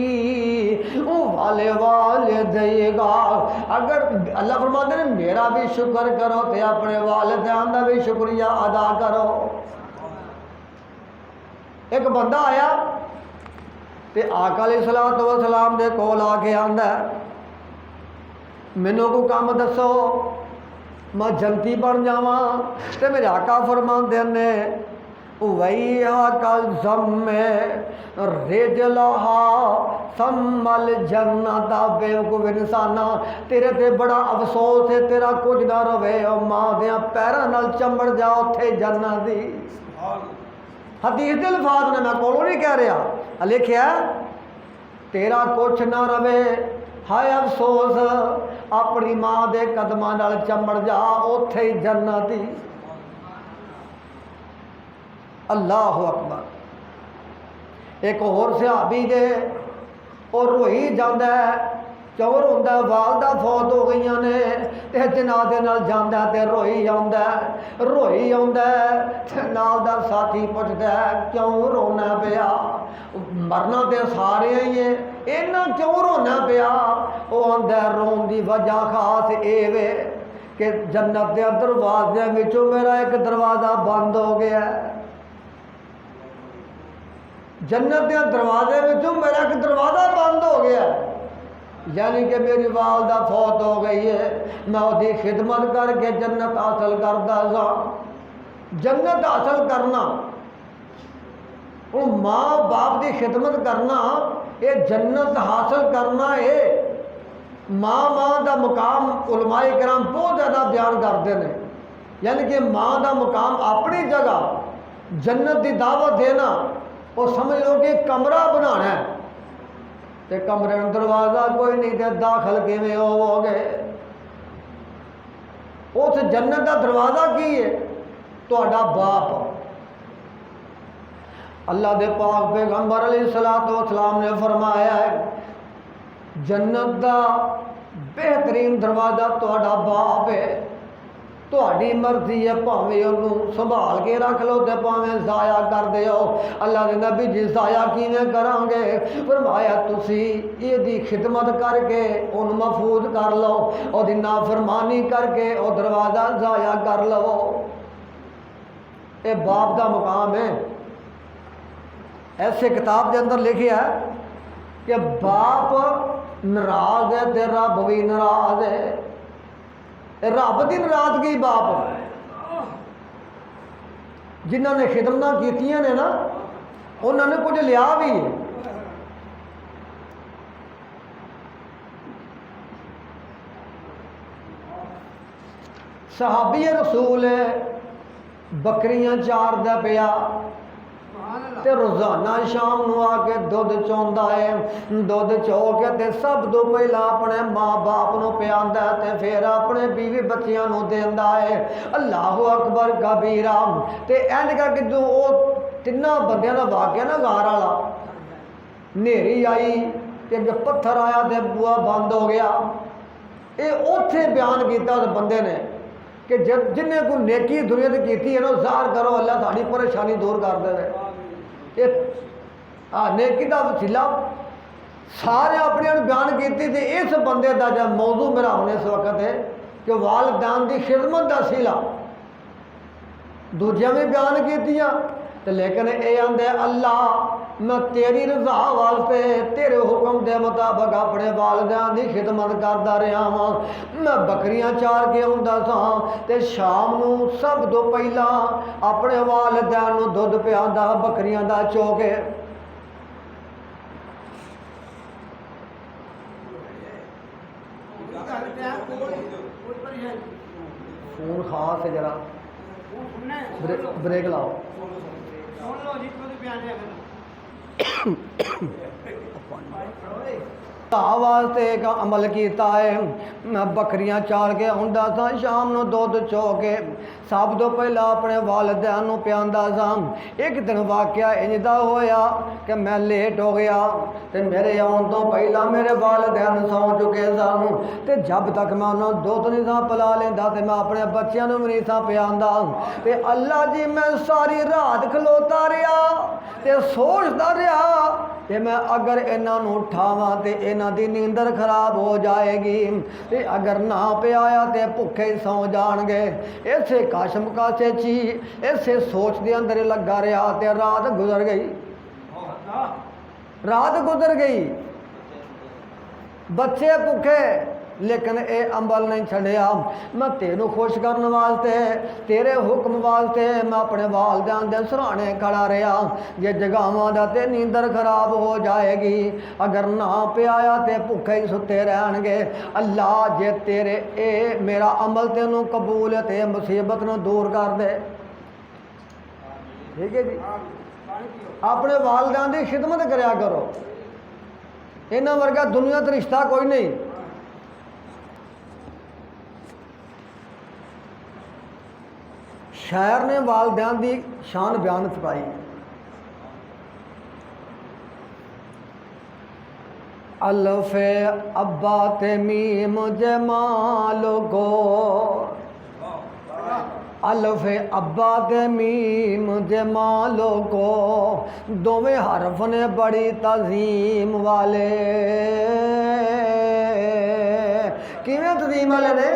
والے والدے گا، اگر اللہ فرماتے ہیں میرا بھی شکر کرو تے اپنے والدین کا بھی شکریہ ادا کرو۔ ایک بندہ آیا تے آقا علیہ الصلوۃ والسلام دے کول آ کے آندا ہے مینوں کو کام دسو میں جنتی بن جاواں، تے میرے آقا فرماندے نے وَيَّاكَ الذَّمَّ رِجْلَهَا ثُمَّ الْجَنَّةَ۔ بیوقوف انسانا، تیرے تے بڑا افسوس ہے، تیرا کچھ نہ رہے، ماں دیاں پیراں نال چمڑ جا اوتھے جنت دی۔ حدیث دے الفاظ نے، میں کولوں نہیں کہہ رہا، لکھیا تیرا کچھ نہ رہے، ہائے افسوس اپنی ماں دے قدماں نال چمڑ جا اوتھے جنت دی۔ اللہ اکبر۔ ایک اور صحابی جے اور روئی جاندہ ہے، چور ہوندہ ہے، والدہ فوت ہو گئی نے تے جنازے نال جاندہ ہے تے روئی آندہ ہے، تے نال دا ساتھی پوچھدا ہے کیوں رونا پیا؟ مرنا تے سارے ہی ہیں، اینا کیوں رونا پیا؟ وہ آندہ ہے رون دی وجہ خاص اے وے کہ جنت دے دروازے وچوں میرا ایک دروازہ بند ہو گیا ہے، جنت دے دروازے وچوں میرا ایک دروازہ بند ہو گیا ہے، یعنی کہ میری والدہ فوت ہو گئی ہے، میں وہی خدمت کر کے جنت حاصل کردا سا۔ جنت حاصل کرنا، ماں باپ کی خدمت کرنا، یہ جنت حاصل کرنا ہے۔ ماں دا مقام علماء کرام بہت زیادہ بیان کرتے ہیں، یعنی کہ ماں دا مقام اپنی جگہ، جنت کی دعوت دینا، وہ سمجھ لو کہ کمرہ بنانا ہے تے کمرے میں دروازہ کوئی نہیں تے داخل کیویں ہو گئے؟ اس جنت کا دروازہ کی ہے؟ تہاڈا باپ۔ اللہ دے پاک پیغمبر علیہ الصلوۃ والسلام نے فرمایا ہے جنت دا بہترین دروازہ تہاڈا باپ ہے، تہاڈی مرضی ہے، پاویں انہوں سنبھال کے رکھ لو تے پاویں ضائع کر دیو۔ اللہ دے نبی جی ضائع کیویں کران گے؟ فرمایا تسی یہ دی خدمت کر کے ان محفوظ کر لو، اور دی نافرمانی کر کے او دروازہ ضائع کر لو۔ اے باپ دا مقام ہے۔ ایسے کتاب کے اندر لکھیا ہے کہ باپ ناراض ہے تے رب بھی ناراض ہے، رب کی ناراضگی باپ جنہوں نے خدمت کیتیاں نے نا انہوں نے کچھ لیا بھی ہے۔ صحابی رسول ہے، بکریاں چار دا پیا تے روزانہ شام نو آ کے دودھ چوندا ہے، دودھ چو کے تے سب تو پہلا اپنے ماں باپ نو پیاندا ہے تے پھر اپنے بیوی بچیاں نو دیندا ہے۔ اللہ اکبر کبیرہ۔ تے اینج کر کے جو او تیناں بندیاں دا واقعہ نا غار والا، نیری آئی تے جو پتھر آیا تے بوا بند ہو گیا، اے اوتھے بیان کیتا اس بندے نے کہ جن نے کوئی نیکی دنیا تے کیتی ہے نا ظاہر کرو، اللہ تہاڈی پریشانی دور کر دے۔ نیکی کا وسیلہ سارے اپنے بیان کیتی تھی۔ اس بندے کا جب موضوع میرا ہونے اس وقت ہے کہ والدین کی خدمت کا سیلا دوجیاں بھی بیان کیتیاں، لیکن اے آندے اللہ میں تیری رضا واسطے تیرے حکم دے مطابق اپنے والدین کی خدمت کرتا رہا ہاں۔ میں بکریاں چار کے ہوندا سا تے شام نو سب تو پہلا اپنے والدین نو دودھ پیاندا بکریاں دا چو کے۔ فون خاص ہے ذرا ਬ੍ਰੇਕ ਲਾਓ। ਘਾਹ ਵਾਸਤੇ ਇੱਕ ਅਮਲ ਕੀਤਾ ਹੈ। ਮੈਂ ਬੱਕਰੀਆਂ ਚਾਰ ਕੇ ਆਉਂਦਾ ਸਾਂ, ਸ਼ਾਮ ਨੂੰ ਦੁੱਧ ਚੋ ਕੇ ਸਭ ਤੋਂ ਪਹਿਲਾਂ ਆਪਣੇ ਵਾਲਿਦੈਨ ਨੂੰ ਪਿਆਂਦਾ ਸਾਂ। ਇੱਕ ਦਿਨ ਵਾਕਿਆ ਇੰਜ ਦਾ ਹੋਇਆ ਕਿ ਮੈਂ ਲੇਟ ਹੋ ਗਿਆ ਤੇ ਮੇਰੇ ਆਉਣ ਤੋਂ ਪਹਿਲਾਂ ਮੇਰੇ ਵਾਲਿਦੈਨ ਸੌਂ ਚੁੱਕੇ ਸਨ ਤੇ ਜਦ ਤੱਕ ਮੈਂ ਉਹਨਾਂ ਨੂੰ ਦੁੱਧ ਨਹੀਂ ਸਾਂ ਪਿਲਾ ਲੈਂਦਾ ਤੇ ਮੈਂ ਆਪਣੇ ਬੱਚਿਆਂ ਨੂੰ ਵੀ ਨਹੀਂ ਸਾਂ ਪਿਆਂਦਾ। ਤੇ ਅੱਲਾ ਜੀ ਮੈਂ ਸਾਰੀ ਰਾਤ ਖਲੋਤਾ ਰਿਹਾ ਤੇ ਸੋਚਦਾ ਰਿਹਾ ਕਿ ਮੈਂ ਅਗਰ ਇਹਨਾਂ ਨੂੰ ਉਠਾਵਾਂ ਤੇ ਇਹਨਾਂ ਦੀ ਨੀਂਦਰ ਖਰਾਬ ਹੋ ਜਾਏਗੀ ਤੇ ਅਗਰ ਨਾ ਪਿਆਇਆ ਤੇ ਭੁੱਖੇ ਹੀ ਸੌ ਜਾਣਗੇ। ਇਸੇ ਕਾਸ਼ਮ ਕਾਸੇ ਚੀ ਇਸੇ ਸੋਚ ਦੇ ਅੰਦਰ ਲੱਗਾ ਰਿਹਾ ਤੇ ਰਾਤ ਗੁਜ਼ਰ ਗਈ। ਰਾਤ ਗੁਜ਼ਰ ਗਈ, ਬੱਚੇ ਭੁੱਖੇ, ਲੇਕਿਨ ਇਹ ਅਮਲ ਨਹੀਂ ਛੱਡਿਆ। ਮੈਂ ਤੈਨੂੰ ਖੁਸ਼ ਕਰਨ ਵਾਸਤੇ ਤੇਰੇ ਹੁਕਮ ਵਾਸਤੇ ਮੈਂ ਆਪਣੇ ਵਾਲਿਦਾਂ ਦੇ ਸਰਾਣੇ ਖੜਾ ਰਿਹਾ। ਜੇ ਜਗਾਵਾਂ ਦਾ ਤੇ ਨੀਂਦਰ ਖਰਾਬ ਹੋ ਜਾਏਗੀ, ਅਗਰ ਨਾ ਪਿਆਇਆ ਤੇ ਭੁੱਖੇ ਹੀ ਸੁੱਤੇ ਰਹਿਣਗੇ। ਅੱਲਾ ਜੇ ਤੇਰੇ ਇਹ ਮੇਰਾ ਅਮਲ ਤੈਨੂੰ ਕਬੂਲ ਹੈ ਤੇ ਮੁਸੀਬਤ ਨੂੰ ਦੂਰ ਕਰ ਦੇ। ਠੀਕ ਹੈ ਜੀ, ਆਪਣੇ ਵਾਲਿਦਾਂ ਦੀ ਖਿਦਮਤ ਕਰਿਆ ਕਰੋ, ਇਹਨਾਂ ਵਰਗਾ ਦੁਨੀਆ ਤੇ ਰਿਸ਼ਤਾ ਕੋਈ ਨਹੀਂ। ਸ਼ਾਇਰ نے والدین دی شان بیان فرمائی، الف ابا تے میم جمالو گو، الف ابا تے میم جمالو گو، دوویں حرف نے بڑی تعظیم والے۔ کیویں تعظیم والے نے؟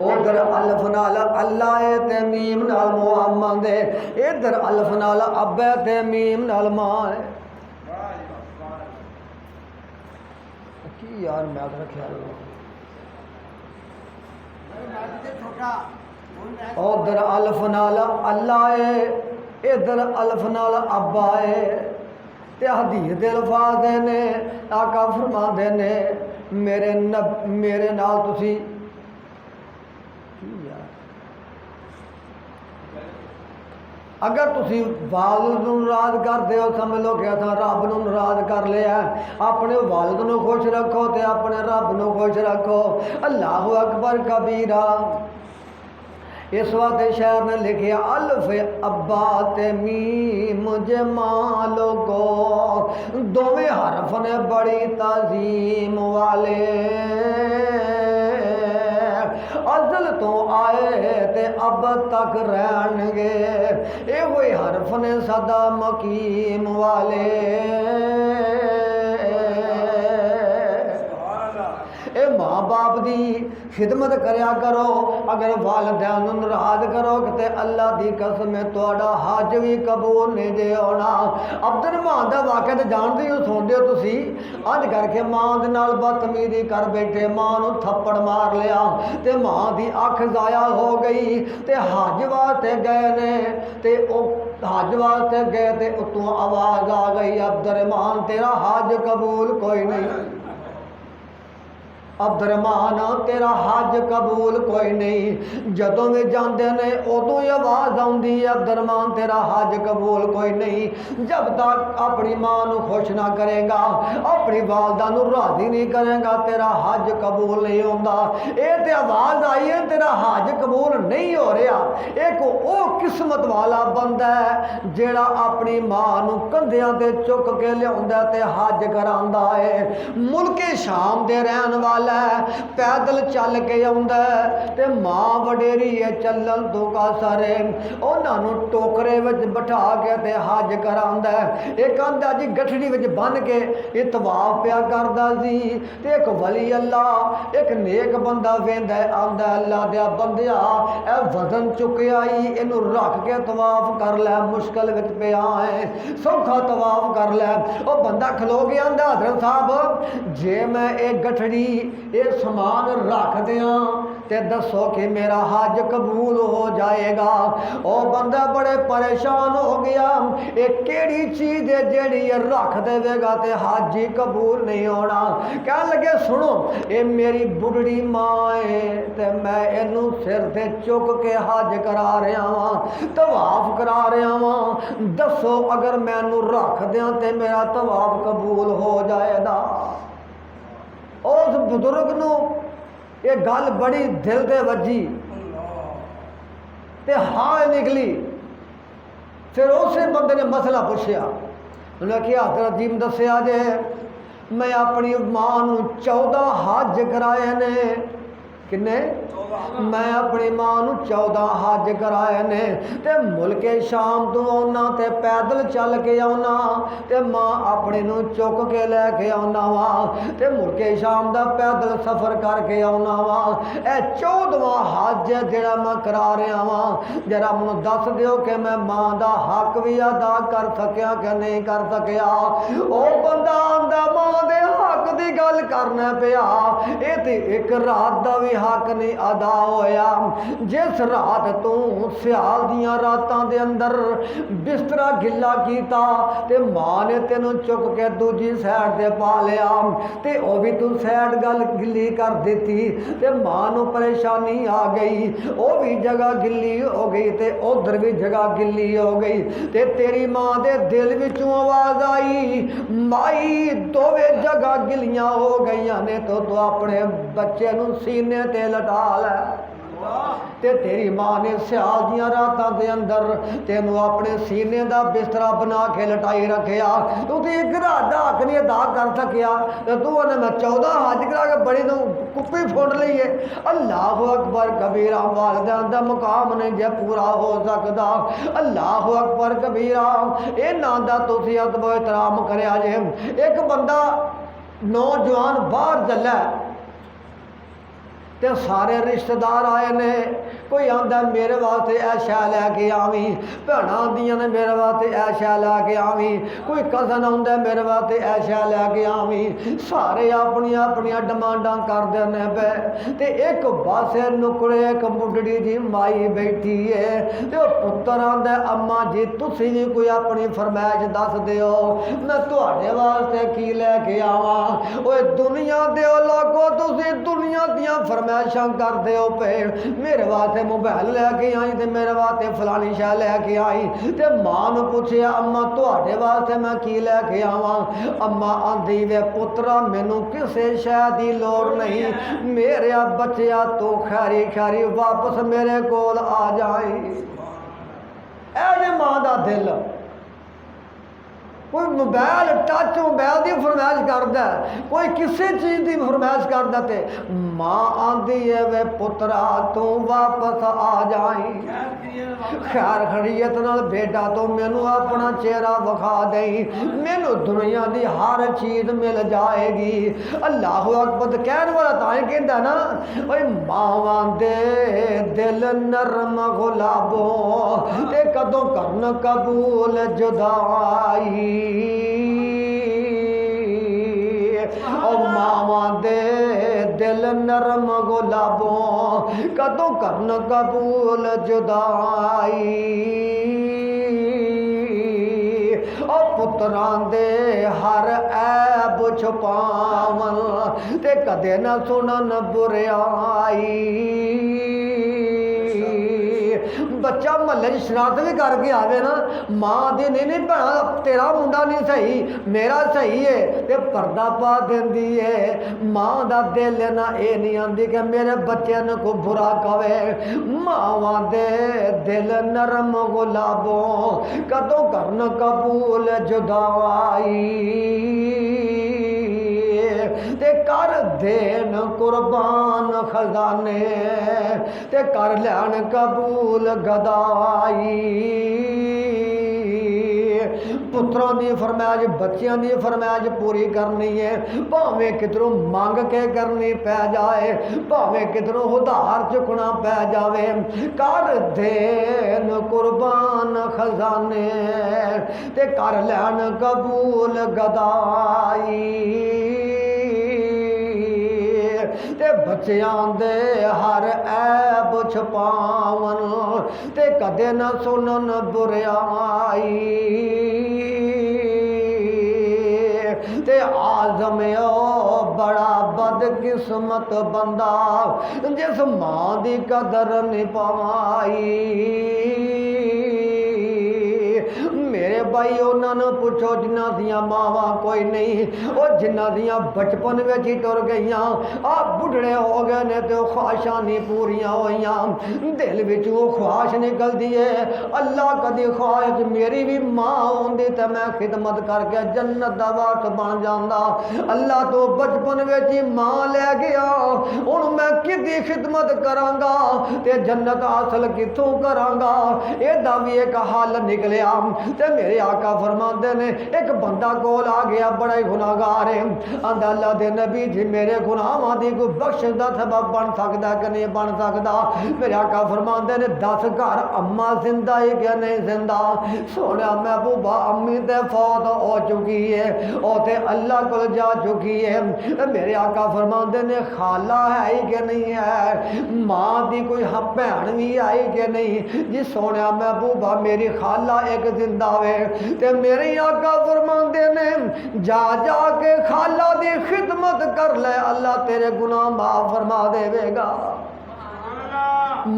ادھر الف نال اللہ تے میم نال محمد ہے، ادھر الف نال ابا تے میم نال ماں ہے۔ کی یار میں رکھیا ادھر الف نال اللہ ہے، ادھر الف نال ابا ہے۔ تے حدیث دے الفاظ نے آقا فرماندے نے میرے نال تسی اگر تسی والد نو ناراض کر دیو سمجھ لو کہ اساں رب نو ناراض کر لیا۔ اپنے والد نو خوش رکھو تے اپنے رب نو خوش رکھو۔ اللہ اکبر کبیرہ۔ اس واسطے شاعر نے لکھیا الف ابا تے میم جمالو گو، دوویں حرف نے بڑی تعظیم والے۔ ازل تو آئے تے اب تک رہن گے، اے ہوئی حرف نے صدا مقیم والے۔ اے ماں باپ دی خدمت کریا کرو، اگر والدین نوں ناراض کرو تے اللہ دی قسم تہاڈا حج بھی قبول نہیں دے ہونا۔ عبد الرحمان دا واقعہ تے جاندے ہو، سوندے ہو تسی، انج کر کے ماں دے نال بدتمیزی کر بیٹھے، ماں نوں تھپڑ مار لیا تے ماں دی اکھ ضائع ہو گئی تے حج واسطے گئے نے تے او حج واسطے گئے تے اتوں آواز آ گئی عبد الرحمان تیرا حج قبول کوئی نہیں، عبد الرحمان تیرا حج قبول کوئی نہیں۔ جدوں بھی جاندے نے ادوں ہی آواز آندی ہے عبد الرحمان تیرا حج قبول کوئی نہیں۔ جب تک اپنی ماں نو خوش نہ کرے گا، اپنی والدہ نو راضی نہیں کرے گا، تیرا حج قبول نہیں ہوندا۔ اے تے آواز آئی ہے تیرا حج قبول نہیں ہو رہا۔ ایک او قسمت والا بندہ ہے جیڑا اپنی ماں نو کندھیاں تے چک کے لیاوندا تے حج کراندا ہے۔ ملک شام دے رہن والا پیدل چل کے آندا تے ماں وڈیری ہے چلن تو قاصر ہے، انہاں نو ٹوکرے وچ بٹھا کے تے حج کراندا ہے۔ ایک آندا جی گٹھڑی وچ بن کے یہ طواف پیا کردا سی تے ایک ولی اللہ ایک نیک بندہ ویندا ہے، آندا اللہ دیا بندیا اے وزن چکیا ہی اینو رکھ کے طواف کر لے، مشکل وچ پیا ہے، سوکھا طواف کر لے۔ او بندہ کھلو گیا، آندا حضرت صاحب جے میں ایک گٹھڑی یہ سامان رکھ دیاں تے دسو کہ میرا حج قبول ہو جائے گا۔ او بندہ بڑے پریشان ہو گیا، ایک کیڑی چیز ہے جیڑی یہ رکھ دے گا تے حج ہی قبول نہیں ہونا۔ کہنے لگے سنو، اے میری بڑھڑی ماں ہے تے میں اینو سر تے چک کے حج کرا رہا ہاں، طواف کرا رہا ہاں، دسو اگر میں اینو رکھ دیاں تے میرا طواف قبول ہو جائے گا۔ اس بزرگ نو یہ گل بڑی دل دے وجی تے ہاں نکلی۔ پھر اسے بندے نے مسئلہ پوچھیا، انہوں نے کہا حضرت جی دسیا جے میں اپنی ماں نو 14 حج کرائے نے۔ کنے؟ میں اپنی ماں نو 14 حج کرائے نے، تے ملک شام تو آنا تے پیدل چل کے آنا تے ماں اپنی نو چک کے لے کے آنا وا تے ملک شام دا پیدل سفر کر کے آنا وا۔ اے 14واں حج جڑا میں کرا رہا وا، جرا مینوں دس دیو کہ میں ماں دا حق بھی ادا کر سکیا کہ نہیں کر سکیا۔ او بندہ آندا ماں دے حق دی گل کرنا پیا، اے تے ایک رات دا بھی حق نہیں ادا ہویا۔ جس رات تو سیال دیاں راتاں دے اندر بسترا گلا کیتا تے ماں نے تینوں چک کے دوجی سائڈ تے پا لیا تے او بھی تو سائڈ گل گلی کر دیتی تے ماں نو پریشانی آ گئی، او بھی جگہ گلی ہو گئی تے ادھر بھی جگہ گلی ہو گئی تے تیری ماں دے دل وچوں آواز آئی، مائی دوویں جگہ گلیاں ہو گئیاں نے تو اپنے بچے نو سینے تے لٹا لے۔ تے تیری ماں نے سیال دیاں راتاں دے اندر تینوں اپنے سینے دا بسترا بنا کے لٹائی رکھیا، تو ایک رات دا حق نہیں ادا کر سکیا تے تو نے میں 14 حج کرا کے بڑی تو کپی پھوڑ لئی ہے۔ اللہ اکبر کبیرہ، والدین دا مقام نے جے پورا ہو سکدا۔ اللہ اکبر کبیرہ، اے ناندا تسی ادب و احترام کریا جے۔ ایک بندہ نوجوان باہر چلا تے سارے رشتہ دار آئے نے، کوئی آندا میرے واسطے اے شے لے کے آویں، بھیڑاں آندیاں نے میرے واسطے اے شے لے کے آویں، کوئی کزن آندا میرے واسطے اے شے لے کے آویں، سارے اپنی اپنی ڈمانڈاں کردے نے پے تے ایک پاسے نکڑے ایک بڈھڑی جی مائی بیٹھی ہے تے او پتر آندا اماں جی تسی بھی کوئی اپنی فرمائش دس دیو، میں تواڈے واسطے کی لے کے آواں۔ اوے دنیا دے لوگو تسی دنیا دیاں فرمائشاں کر دیو پے، میرے واسطے موبائل لے کے آئی تے میرے واسطے فلانی شے لے کے آئی تے ماں نو پوچھیا اماں تواڈے واسطے میں کی لے کے آواں؟ اماں آندی وے پترا مینوں کسے شے دی لوڑ نہیں، میرے بچیا تو خیری خیری واپس میرے کول آ جائیں۔ اے جے ماں دا دل، کوئی موبائل ٹچ موبائل دی فرمائش کردا ہے، کوئی کسی چیز دی فرمائش کردا تے ماں آندی ہے وے پترا تو واپس آ جائیں، خیر خیریت نال بیٹا تو مینوں اپنا چہرہ وکھا دیں، مینوں دنیا دی ہر چیز مل جائے گی۔ اللہ اکبر کہنے والا تائیں کہندا نا، اوے ماواں دے دل نرم گلابوں تے کدوں کرن قبول جدائی، او ماواں دے دل نرم گلابوں کدوں کرن قبول جدائی، او پتران دے ہر عیب چھپاون تے کدے نہ سنن بریائی۔ بچہ محلے شرارت بھی کر کے آوے نا، ماں دی نہیں بھیڑا تیرا منڈا نہیں صحیح میرا صحیح ہے تے پردہ پا دیندی ہے۔ ماں دا دل نہ اے نہیں آندی کہ میرے بچے نے کو برا کہے، ماواں دے دل نرم گلابوں کدوں کرن قبول جدائی، تے کر دین قربان خزانے تے کر لین قبول گدائی۔ پتروں دی فرمائش بچیاں دی فرمائش پوری کرنی ہے، بھاویں کدھروں مانگ کے کرنی پہ جائے، بھاویں کدھروں ادھار چکنا پہ جاوے، کر دین قربان خزانے تے کر لین قبول گدائی، تے تے بچیاں دے ہر عیب چھپاون تے کدے نہ سنن بریائی تے آزم او بڑا بد قسمت بندہ جس ماں دی قدر نہیں پائی میرے بھائی انہوں نے پوچھو جنہ دیاں ماواں کوئی نہیں وہ جنہ دیاں بچپن وچ ہی ٹر گئیاں آپ بڑھڑے ہو گئے نے تو خواہشاں نہیں پوریاں ہوئیاں دل وچ وہ خواہش نکل دیے اللہ کدی خواہش میری بھی ماں ہوندی تے میں خدمت کر کے جنت دا وارث بن جاندا اللہ تو بچپن وچ ہی ماں لے گیا ہن میں کدی خدمت کراں گا تے جنت حاصل کتھوں کراں گا اے دا وی ایک حل نکلیا تے میرے آقا فرماندے نے ایک بندہ کول آ گیا بڑا ہی گناہگار ہے آندا اللہ دے نبی جی میرے گناہاں دی کوئی بخشش دا سبب بن سکدا کہ نہیں بن سکدا میرے آقا فرماندے نے 10 گھر اما زندہ ہے کہ نہیں زندہ سونا محبوبہ امی تے فوت ہو چکی ہے او تے اللہ کول جا چکی ہے میرے آقا فرماندے نے خالہ ہے کہ نہیں ہے ماں دی کوئی بہن بھی آئی کہ نہیں جی سونا محبوبہ میری خالہ ایک زندہ ہوئے تے میرے آقا فرماندے نے جا جا کے خالہ دی خدمت کر لے اللہ تیرے گناہ معاف فرما دے گا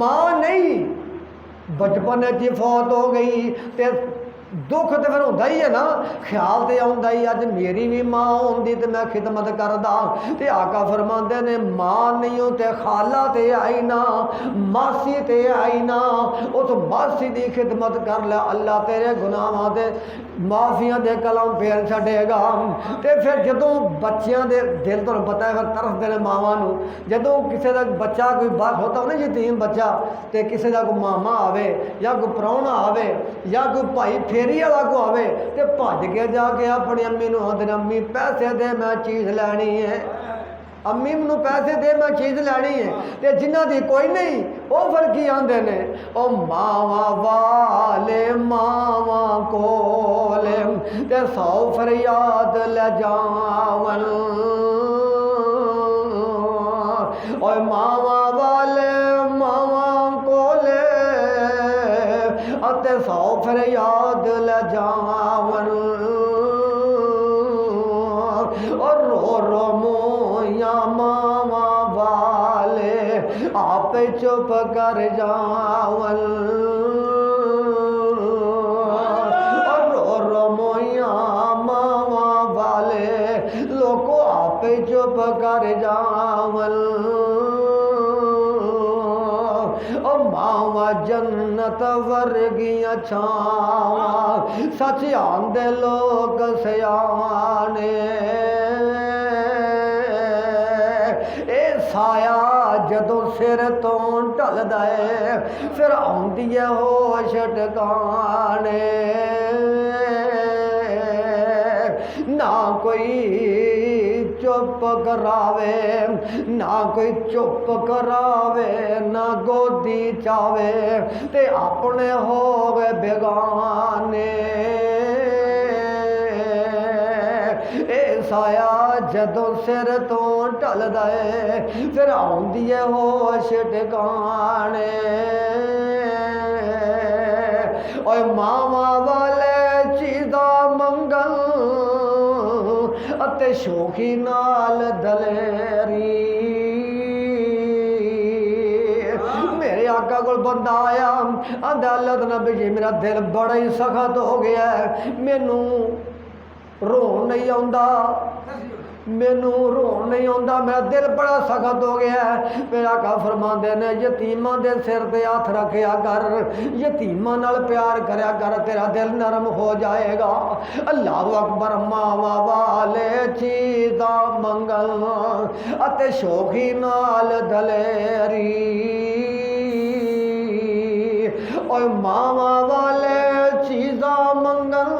ماں نہیں بچپن جی فوت ہو گئی تے دکھ تے پھر ہوندا ہی ہے نا خیال تے آوندا ہی اج میری بھی ماں ہوندی تے میں خدمت کردا تے آقا فرماندے نے ماں نہیں ہو تے خالہ تے آئی نا ماسی تے آئی نا اس ماسی دی خدمت کر لے اللہ تیرے گناہاں دے معافیاں دے کلام پھیر چھڈے گا تے پھر جدوں بچیاں دے دل تو پتہ ہے پھر طرف دے ماواں نو جدوں کسے دا بچہ کوئی بات ہوتا نا یتیم بچہ تے کسے دا کوئی ماما آوے یا کوئی پراہنا آوے یا کوئی بھائی پھیری والا کو آوے تے بھج کے جا کے اپنی امی نو آندے امی پیسے دے میں چیز لینی ہے امی منو پیسے دے میں چیز لینی ہے تے جنہ دی کوئی نہیں وہ پھر کی آندے نے او ماواں والے ماواں کولے تے 100 فریاد لے جاون اوے ماواں والے ماواں کولے اتے 100 فریاد لے جاون اور رو رو مویاں ماواں والے آپ چپ کر جاون اور رو رو مویاں ماواں والے لوگو آپ چپ کر جاون ماواں جنت ورگیاں چھاواں سچ آندے لوگ سیانے اے سایہ جدوں سر تو ٹلدا ہے پھر آندی ہے ہوش ٹکانے نہ کوئی چپ کراوے نہ کوئی چپ کراوے نہ گودی چاوے تے اپنے ہو گئے بیگانے اے سایہ جدوں سر تو ٹلدا ہے پھر آندی ہے ہوش ٹکانے اوے ماواں والے چیزاں منگل اتے شوخی نال دلیری میرے آقا کول بندہ آیا آندا اللہ دے نبی جی میرا دل بڑا ہی سخت ہو گیا ہے مینوں رون نہیں آندا مینوں رون نہیں آندا میرا دل بڑا سخت ہو گیا ہے میرے آقا فرماندے نے یتیماں دے سر تے ہاتھ رکھیا کر یتیماں نال پیار کریا کر تیرا دل نرم ہو جائے گا اللہ اکبر ماواں والے چیزاں منگل اتے شوخی نال دلیری اوے ماواں والے چیزاں منگل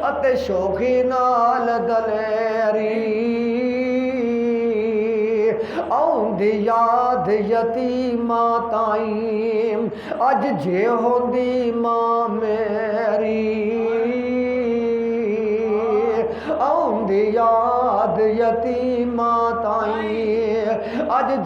اتے شوخی نال دلیری آؤندی یاد یتیماں تائیں اج جے ہوندی ماں میری آؤندی یاد یتیماں تائیں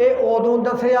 ਇਹ ਉਦੋਂ ਦੱਸਿਆ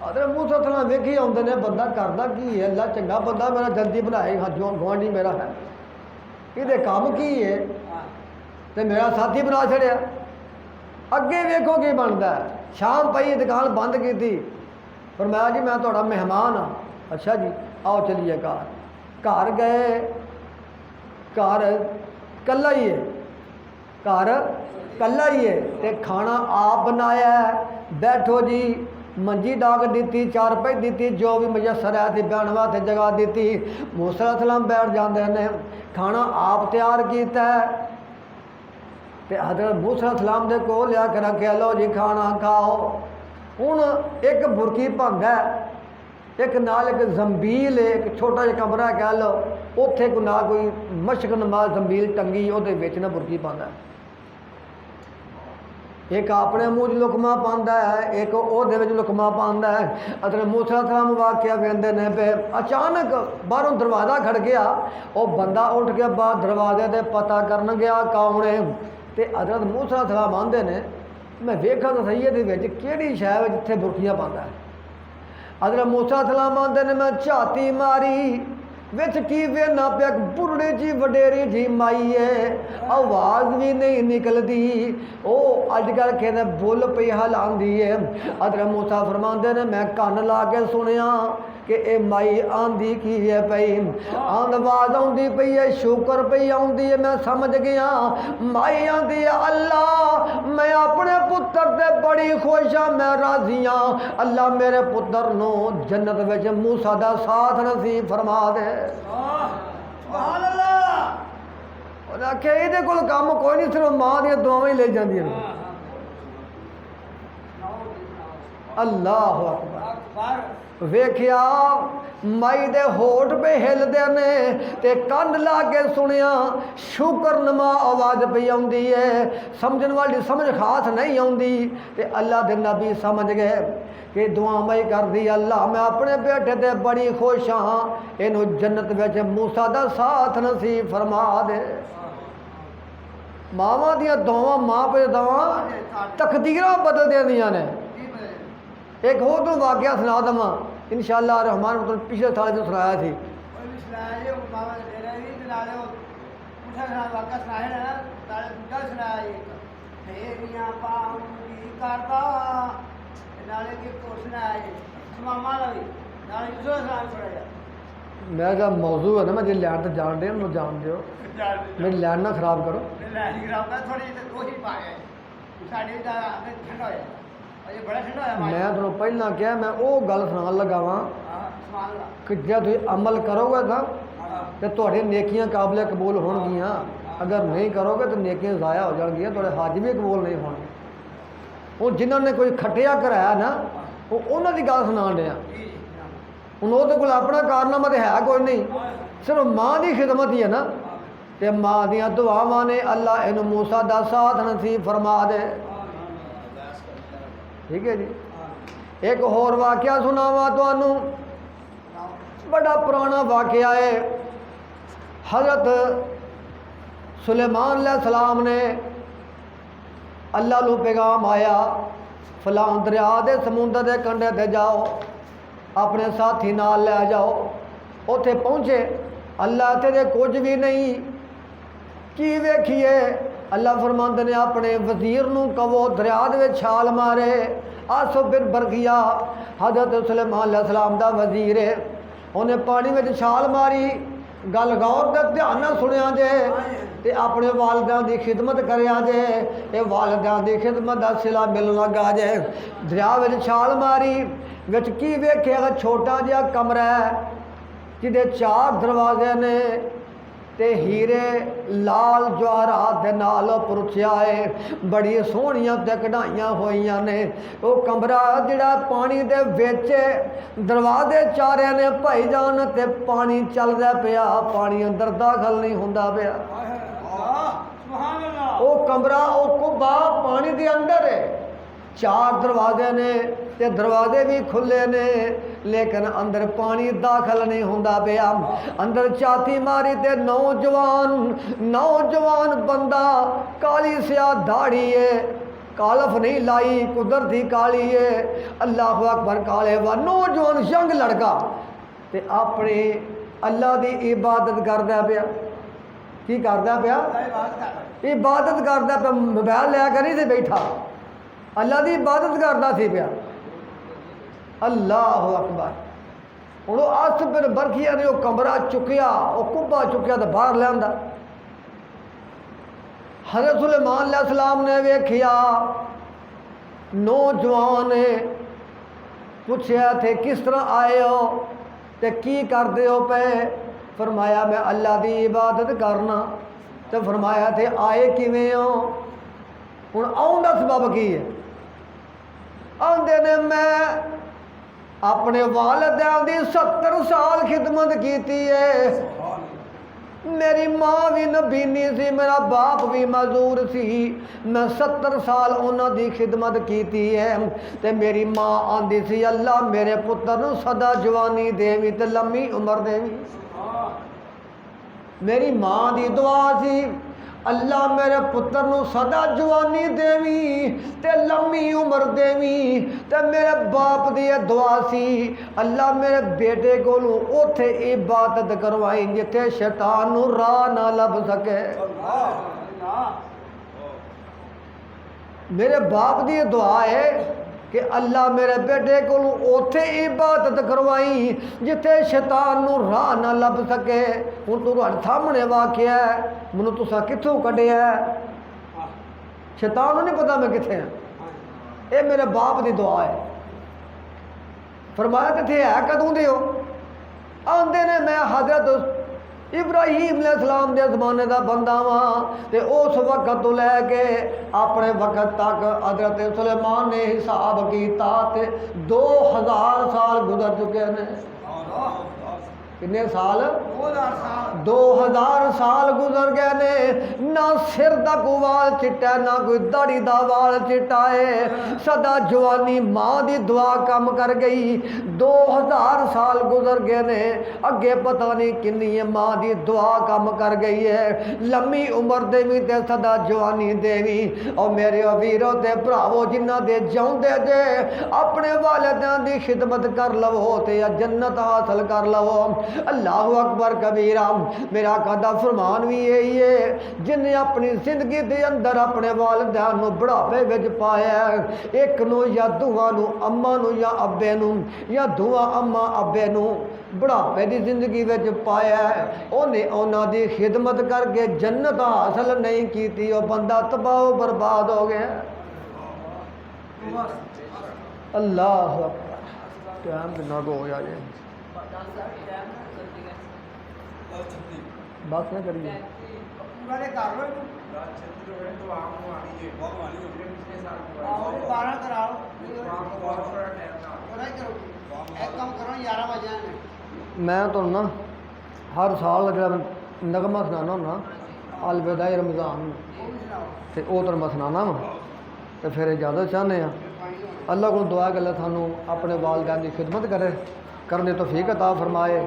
ਅਦਰ ਮੂਸਾ ਸਲਾਮ ਵੇਖੀ ਆਉਂਦੇ ਨੇ ਬੰਦਾ ਕਰਦਾ ਕੀ ਹੈ, ਅੱਲਾ ਚੰਗਾ ਬੰਦਾ ਮੇਰਾ ਜਲਦੀ ਬਣਾਏ, ਗੁਆਂਢੀ ਮੇਰਾ ਹੈ, ਇਹਦੇ ਕੰਮ ਕੀ ਹੈ ਤੇ ਮੇਰਾ ਸਾਥੀ ਬਣਾ ਛੜਿਆ। ਅੱਗੇ ਵੇਖੋ ਕੀ ਬਣਦਾ। ਸ਼ਾਮ ਪਈ, ਦੁਕਾਨ ਬੰਦ ਕੀਤੀ, ਫਰਮਾਇਆ ਜੀ ਮੈਂ ਤੁਹਾਡਾ ਮਹਿਮਾਨ ਹਾਂ। ਅੱਛਾ ਜੀ ਆਓ ਚਲੀਏ ਘਰ ਗਏ। ਘਰ ਕੱਲਾ ਹੀ ਹੈ, ਘਰ ਕੱਲਾ ਹੀ ਹੈ ਤੇ ਖਾਣਾ ਆਪ ਬਣਾਇਆ। ਬੈਠੋ ਜੀ, ਮੰਜੀ ਡਾਕ ਦਿੱਤੀ, ਚਾਰਪਾਈ ਦਿੱਤੀ, ਜੋ ਵੀ ਮੁਯੱਸਰ ਹੈ ਤੇ ਬਹਿਣ ਵਾਸਤੇ ਜਗ੍ਹਾ ਦਿੱਤੀ। ਮੂਸਾ ਸਲਾਮ ਬੈਠ ਜਾਂਦੇ ਨੇ, ਖਾਣਾ ਆਪ ਤਿਆਰ ਕੀਤਾ ਤੇ ਹਜ਼ਰਤ ਮੂਸਾ ਸਲਾਮ ਦੇ ਕੋਲ ਲਿਆ ਕੇ ਰੱਖਿਆ, ਲਓ ਜੀ ਖਾਣਾ ਖਾਓ। ਹੁਣ ਇੱਕ ਬੁਰਕੀ ਭੰਗਾ, ਇੱਕ ਨਾਲ ਇੱਕ ਜ਼ੰਬੀਲ, ਇੱਕ ਛੋਟਾ ਜਿਹਾ ਕਮਰਾ ਕਹਿ ਲਓ, ਉੱਥੇ ਕੋਈ ਨਾ ਕੋਈ ਮਸ਼ਕ ਨਮਾਜ਼ ਜ਼ੰਬੀਲ ਟੰਗੀ, ਉਹਦੇ ਵਿੱਚ ਨਾ ਬੁਰਕੀ ਪਾਉਂਦਾ। ਇੱਕ ਆਪਣੇ ਮੂੰਹ 'ਚ ਲੁਕਮਾ ਪਾਉਂਦਾ ਹੈ, ਇੱਕ ਉਹਦੇ ਵਿੱਚ ਲੁਕਮਾ ਪਾਉਂਦਾ ਹੈ। ਅਤੇ ਮੂਸਾ ਸਲਾਮ ਵਾਕਿਆ ਵੇਂਦੇ ਨੇ ਪਏ, ਅਚਾਨਕ ਬਾਹਰੋਂ ਦਰਵਾਜ਼ਾ ਖੜ ਗਿਆ। ਉਹ ਬੰਦਾ ਉੱਠ ਕੇ ਬਾਹਰ ਦਰਵਾਜ਼ੇ 'ਤੇ ਪਤਾ ਕਰਨ ਗਿਆ ਕੌਣ ਹੈ। ਤੇ ਹਜ਼ਰਤ ਮੂਸਾ ਸਲਾਮ ਆਉਂਦੇ ਨੇ, ਮੈਂ ਵੇਖਾਂ ਤਾਂ ਸਹੀ ਇਹਦੇ ਵਿੱਚ ਕਿਹੜੀ ਸ਼ੈ ਵਿੱਚ ਜਿੱਥੇ ਬੁਰਕੀਆਂ ਪਾਉਂਦਾ। ਹਜ਼ਰਤ ਮੂਸਾ ਸਲਾਮ ਆਉਂਦੇ ਨੇ, ਮੈਂ ਝਾਤੀ ਮਾਰੀ, ਵਿੱਚ ਕੀ ਵੇਖਣਾ ਪਿਆ, ਬੁਰੜੇ ਜੀ ਵਡੇਰੀ ਜੀ ਮਾਈ ਹੈ, ਆਵਾਜ਼ ਵੀ ਨਹੀਂ ਨਿਕਲਦੀ। ਉਹ ਅੱਜ ਕੱਲ੍ਹ ਕਹਿੰਦੇ ਬੁੱਲ ਪਈ ਹਲਾਉਂਦੀ ਹੈ। ਹਜ਼ਰਤ ਮੂਸਾ ਫਰਮਾਉਂਦੇ ਨੇ, ਮੈਂ ਕੰਨ ਲਾ ਕੇ ਸੁਣਿਆ ਕਿ ਇਹ ਮਾਈ ਆਂਦੀ ਕੀ ਹੈ ਪਈ, ਆਵਾਜ਼ ਆਉਂਦੀ ਪਈ ਹੈ, ਸ਼ੁਕਰ ਪਈ ਆਉਂਦੀ ਹੈ। ਮੈਂ ਸਮਝ ਗਿਆ ਮਾਈ ਆਂਦੀ ਹੈ, ਅੱਲਾ ਮੈਂ ਆਪਣੇ ਪੁੱਤਰ ਤੇ ਬੜੀ ਖੁਸ਼ ਹਾਂ, ਮੈਂ ਰਾਜ਼ੀ ਹਾਂ, ਅੱਲਾ ਮੇਰੇ ਪੁੱਤਰ ਨੂੰ ਜੰਨਤ ਵਿੱਚ ਮੂਸਾ ਦਾ ਸਾਥ ਨਸੀਬ ਫਰਮਾ ਦੇ। ਸੁਭਾਨ ਅੱਲਾਹ। ਉਹਨੇ ਆਖਿਆ ਇਹਦੇ ਕੋਲ ਕੰਮ ਕੋਈ ਨਹੀਂ, ਸਿਰਫ ਮਾਂ ਦੀਆਂ ਦੁਆਵਾਂ ਹੀ ਲੈ ਜਾਂਦੀਆਂ ਨੇ। ਅੱਲਾਹੁ ਅਕਬਰ। ਵੇਖਿਆ ਮਾਈ ਦੇ ਹੋਠ ਪੇ ਹਿਲਦੇ ਨੇ ਤੇ ਕੰਨ ਲਾ ਕੇ ਸੁਣਿਆ, ਸ਼ੁਕਰਨਮਾ ਆਵਾਜ਼ ਪਈ ਆਉਂਦੀ ਹੈ। ਸਮਝਣ ਵਾਲੀ ਸਮਝ ਖਾਸ ਨਹੀਂ ਆਉਂਦੀ ਤੇ ਅੱਲਾ ਦੇ ਨਬੀ ਸਮਝ ਗਏ کہ دعا میں کر دی، اللہ میں اپنے بیٹے تے بڑی خوش ہاں، اینو جنت وچ موسیٰ دا ساتھ نصیب فرما دے۔ ماواں دیاں دعاواں ماں پہ دعاواں تقدیراں بدل دے دیاں نے۔ ایک ہو تو واقعہ سنا دما انشاءاللہ الرحمن الرحیم، پچھلے سال جو سنایا تھی۔ میں کہا موضوع ہے نا، میں جی لین تو جان دے ہوں، جان دیو میری لین نہ خراب کرو۔ میں تمہیں پہلا کیا میں وہ گل سنا لگا وا کہ جب تم عمل کرو گے نا تو تھوڑی نیکیاں قابل قبول ہون گیاں، اگر نہیں کرو گے تو نیکیاں ضائع ہو جان گیاں، تھوڑے حج بھی قبول نہیں ہون گے۔ وہ جنہوں نے کوئی کھٹیا کرایا نا وہ انہوں کی گل سنا دیا، ہوں وہ تو اپنا کارنامہ تو ہے کوئی نہیں، صرف ماں کی خدمت ہی ہے نا، تے ماں دیاں دعاواں نے اللہ اینو موسیٰ دا ساتھ نصیب فرما دے۔ ٹھیک ہے جی۔ ایک اور واقعہ سناواں تانوں، بڑا پرانا واقعہ ہے۔ حضرت سلیمان علیہ السلام نے اللہ لو پیغام آیا، فلاں دریا دے سمندر دے کنڈے تے جاؤ، اپنے ساتھی نال لے جاؤ۔ اوتھے پہنچے، اللہ تے دے کچھ بھی نہیں، کی ویکھیے؟ اللہ فرماندے نے اپنے وزیر نو کہو دریا دے وچ چھال مارے، آسو پھر برگیا۔ حضرت سلیمان علیہ السلام دا وزیر ہے، انہیں پانی وچ چھال ماری۔ گل غور دے دھیان نال سنیا جے تے اپنے والدیاں دی خدمت کریا جے، اے والدیاں دی خدمت دا صلہ ملن لگا جے۔ دریا وچ چھال ماری، وچ کی ویکھیا؟ چھوٹا جہا کمرہ ہے جہدے 4 دروازے نے تے ہیرے لال جواہرات دے نال پرچیا ہے، بڑی سونیاں تے کڑھائیاں ہوئیاں نے۔ وہ کمرہ جڑا پانی دے وچ، دروازے چارے نے بھائی جان تے پانی چلدا پیا، پانی اندر داخل نہیں ہوندا پیا۔ وہ کمرہ وہ کبا پانی دے اندر ہے، 4 دروازے نے تے دروازے بھی کھلے نے، لیکن اندر پانی داخل نہیں ہوندا پیا۔ اندر چاتی ماری تے نوجوان بندہ، کالی سیاہ داڑھی ہے، کالف نہیں لائی، قدرتی کالی ہے، اللہ اکبر کالے وا نوجوان ینگ لڑکا تے اپنے اللہ دی عبادت کردا پیا، کی کردا پیا؟ عبادت کردا پیا، موبائل لے کے نہیں سی بیٹھا، اللہ دی عبادت کردا سی پیا۔ اللہ اکبر، ہوں وہ ہاتھ پھر برکھیا نے وہ کمرہ چکیا، وہ کبا چکیا تو باہر لیا۔ حضرت سلیمان علیہ السلام نے ویکھیا نوجوان پوچھیا تھے کس طرح آئے ہو تے کی کردے ہو پے؟ فرمایا میں اللہ دی عبادت کرنا۔ تو فرمایا تھے آئے کیویں ہو؟ ہوں آؤں دا سبب کی ہے؟ آندے نے میں اپنے والدین دی 70 سال خدمت کیتی ہے، میری ماں بھی نبینی سی، میرا باپ بھی مزدور سی، میں 70 سال انہاں دی خدمت کیتی ہے تے میری ماں آندی سی اللہ میرے پتر نو سدا جوانی دیوی تے لمبی عمر دیوی۔ میری ماں دی دعا سی اللہ میرے پتر نو سدا جوانی دیوی تے لمبی عمر دیوی، تے میرے باپ دی دعا سی اللہ میرے بیٹے کو اوتھے عبادت کروائی جتھے شیطان نو راہ نہ لب سکے۔ میرے باپ دی دعا ہے کہ اللہ میرے بیٹے کو اوتھے عبادت کروائی جتھے شیطان نو راہ نہ لب سکے۔ ہوں تہاڈے سامنے واقعہ ہے، منو تساں کتھوں کڈیا ہے؟ شیطان نو نہیں پتا میں کتھے ہاں، اے میرے باپ دی دعا ہے۔ فرمایا کتھے ہے کدوں دے ہو؟ آندے نے میں حضرت ابراہیم علیہ السلام دے زمانے دا بندہ ہاں تے اس وقت تو لے کے اپنے وقت تک حضرت سلیمان نے حساب کیتا تے 2000 سال گزر چکے ہیں۔ کنے سال؟ 2000 سال گزر گئے نے، نہ سر دا کوئی وال چٹا ہے نہ کوئی داڑھی دا وال چٹا ہے، سدا جوانی ماں دی دعا کم کر گئی۔ 2000 سال گزر گئے نے، اگے پتہ نہیں کنی ماں دی دعا کم کر گئی ہے، لمبی عمر دیوی تے سدا جوانی دیوی۔ اور میرے ویرو تے بھراوو جنہ دے جاؤندے جے اپنے والدین دی خدمت کر لو تے جنت حاصل کر لو۔ اللہ اکبر کبیرہ، میرا آقا دا فرمان بھی یہی ہے جن نے اپنی زندگی دے اندر اپنے والدین نو بڑھاپے وچ پایا ہے، ایک نو یا دعا نو اما نو یا ابے نو یا دعا اما ابے نو بڑھاپے دی زندگی وچ پایا ہے، انہیں انہاں دی خدمت کر کے جنت حاصل نہیں کیتی، وہ بندہ تباہ و برباد ہو گیا۔ اللہ اکبر، ٹائم کتنا کو ہو جائے بات نہ کریے۔ میں تو نا ہر سال جب نغمہ سنانا ہونا الوداع رمضان تے او تو میں سنانا وا تے پھر اجازت چاہنے ہیں اللہ کو دعا کہ اللہ سانو اپنے والدین کی خدمت کرنے توفیق عطا فرمائے،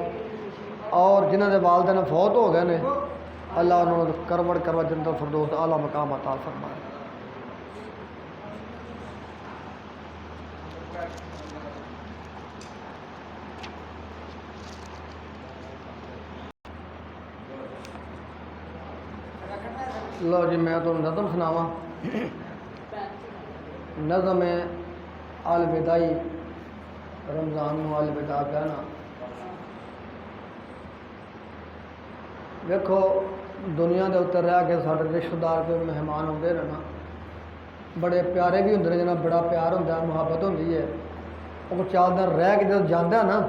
اور جنہ دے والدین فوت ہو گئے نے اللہ انہوں نے کروڑ جنت الفردوس اعلیٰ مقام عطا فرمائے۔ لو جی میں تو نظم سناواں، نظم الوداعی رمضان نو الوداع کہنا۔ دیکھو دنیا دے اتر رہ کے سارے رشتہ دار کے مہمان آتے رہنا، بڑے پیارے بھی ہوندے نے، جنہاں بڑا پیار ہوتا ہے، محبت ہوتی ہے، وہ 4 دن رہ کے جب جانا ہے نا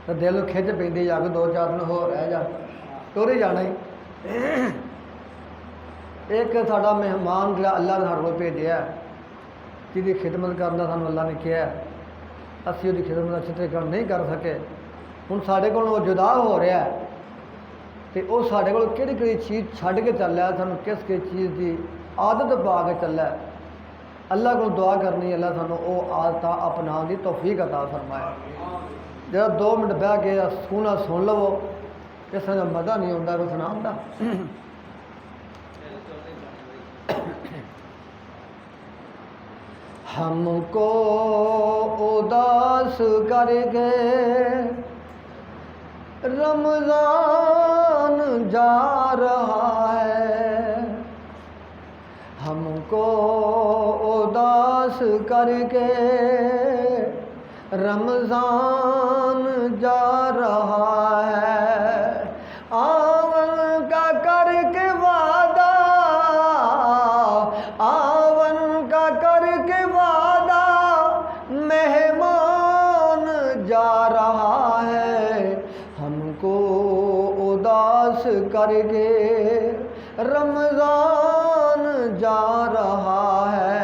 تو دل کھچ پی جا کے 2-4 دن ہو رہ جا ٹور ہی جانا ہی۔ ایک ساڈا مہمان جڑا اللہ نے ساڈے کو بھیجا ہے، جی خدمت کرنا سانو اللہ نے کیا ہے، اسی وہ خدمت اچھے طریقے نہیں کر سکے، ہوں سارے کو وہ جدا ہو رہا ہے تو وہ سارے کو کہڑی چیز چھڈ کے چل رہا ہے، سانو کس چیز کی عادت پا کے چل رہا ہے۔ اللہ کو دعا کرنی اللہ سانو وہ عادت اپنا دی توفیق عطا فرمائے۔ جب 2 منٹ بہ کے سونا سن لو، اس کا مزہ نہیں آتا کوئی سنا آتا۔ ہم کو اداس کر کے رمضان جا رہا ہے، ہم کو اداس کر کے رمضان جا رہا ہے۔ آون کا کر کے وعدہ، آون کا کر کے وعدہ، مہمان جا رہا ہے، ہم کو اداس کر کے رمضان جا رہا ہے،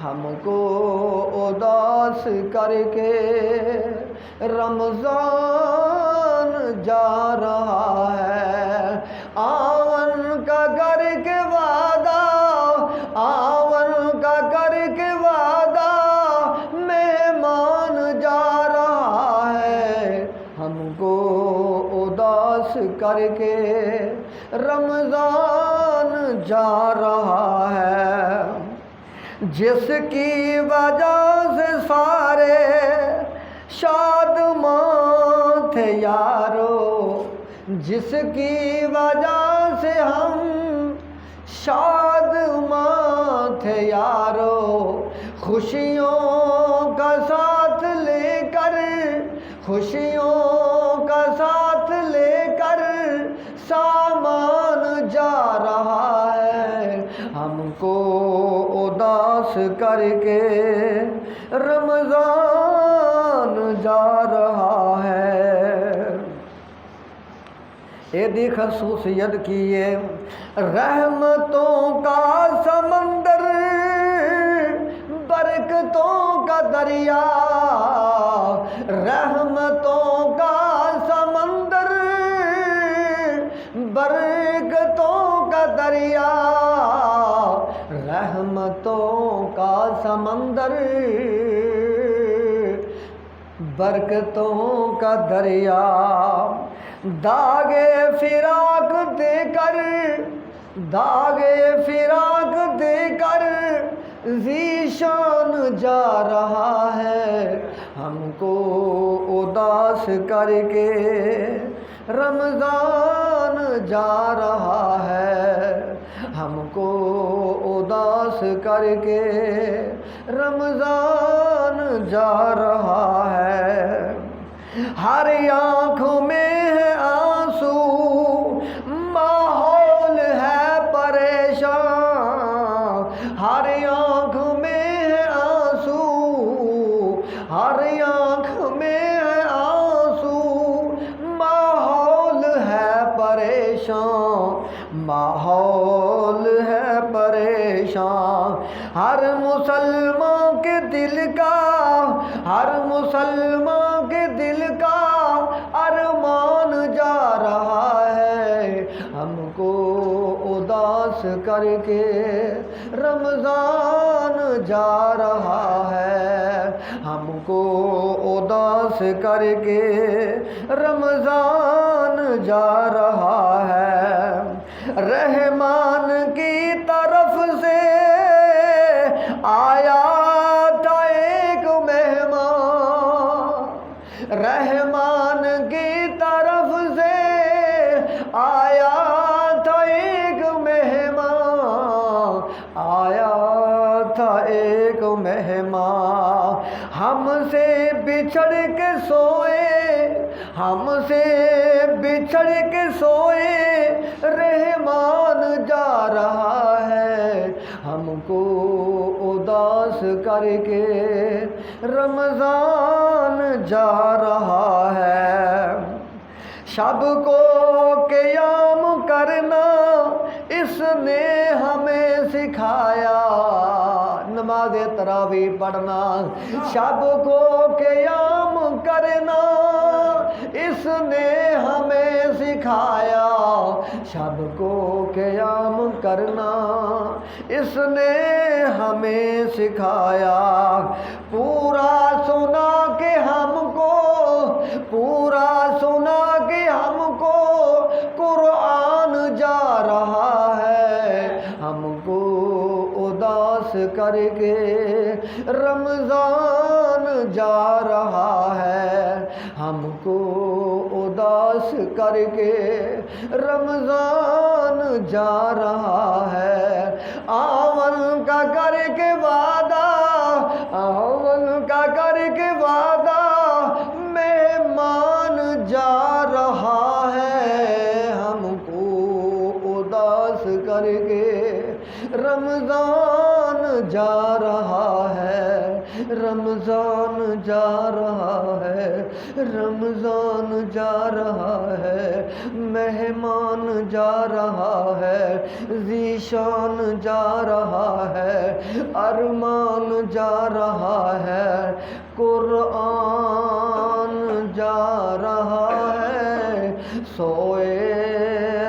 ہم کو اداس کر کے رمضان جا رہا ہے۔ آون کا کر کے وعدہ، آون کا کر کے وعدہ، مہمان جا رہا ہے، ہم کو اداس کر کے رمضان جا رہا ہے۔ جس کی وجہ سے سارے شادماں تھے یارو، جس کی وجہ سے ہم شادماں تھے یارو، خوشیوں کا ساتھ لے کر، خوشیوں کا ساتھ لے کر سامان جا رہا ہے، ہم کو اداس کر کے رمضان جا رہا ہے۔ ایدی خصوصیت کی ہے، رحمتوں کا سمندر، برکتوں کا دریا، رحمتوں کا سمندر، برکتوں کا دریا، رحمتوں کا سمندر، برکتوں کا دریا، داغے فراق دے کر، داغے فراق دے کر ذیشان جا رہا ہے، ہم کو اداس کر کے رمضان جا رہا ہے، ہم کو اداس کر کے رمضان جا رہا ہے۔ ہر آنکھوں میں ہے آنسو، ماحول ہے پریشان، ہر آنکھ میں ہے آنسو، ہر آنکھ میں ہے آنسو، ماحول ہے پریشان، ماحول ہے پریشان، ہر مسلمان کے دل کا، ہر مسلمان کے دل کا ارمان جا رہا ہے، ہم کو اداس کر کے رمضان جا رہا ہے، ہم کو اداس کر کے رمضان جا رہا ہے۔ رحمان کی طرف سے آیا تھا ایک مہمان، رحمان کی طرف سے آیا تھا ایک مہمان، آیا تھا ایک مہمان، ہم سے بچھڑ کے سوئے، ہم سے بچھڑ کے سوئے، رحمان جا رہا ہے، ہم کو اداس کر کے رمضان جا رہا ہے۔ شب کو قیام کرنا اس نے ہمیں سکھایا، نماز تراویح پڑھنا، شب کو قیام کرنا اس نے ہمیں سکھایا، شب کو قیام کرنا اس نے ہمیں سکھایا، پورا سنا کہ ہم کو، پورا سنا کہ ہم کو قرآن جا رہا ہے، ہم کو اداس کر کے رمضان جا رہا ہے، ہم کو اداس کر کے رمضان جا رہا ہے، آمن کا کر کے وعدہ، آمن کا کر کے وعدہ مہمان جا رہا ہے، ہم کو اداس کر کے رمضان جا رہا ہے، رمضان جا رہا ہے، رمضان جا رہا ہے، مہمان جا رہا ہے، ذیشان جا رہا ہے، ارمان جا رہا ہے، قرآن جا رہا ہے، سوئے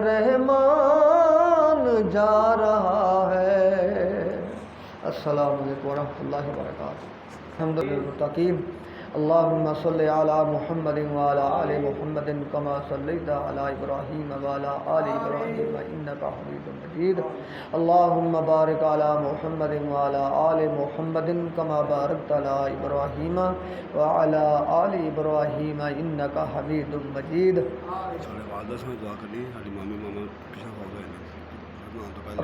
رحمان جا رہا ہے۔ السلام علیکم ورحمۃ اللہ وبرکاتہ۔ الحمد للہ، اللہم صلی علی محمد وعلی آل محمد کما صلیت علی ابراہیم وعلی آل ابراہیم انک حمید مجید، اللہم بارک علی محمد وعلی آل محمد کما بارکت علی ابراہیم وعلی آل ابراہیم انک حمید مجید۔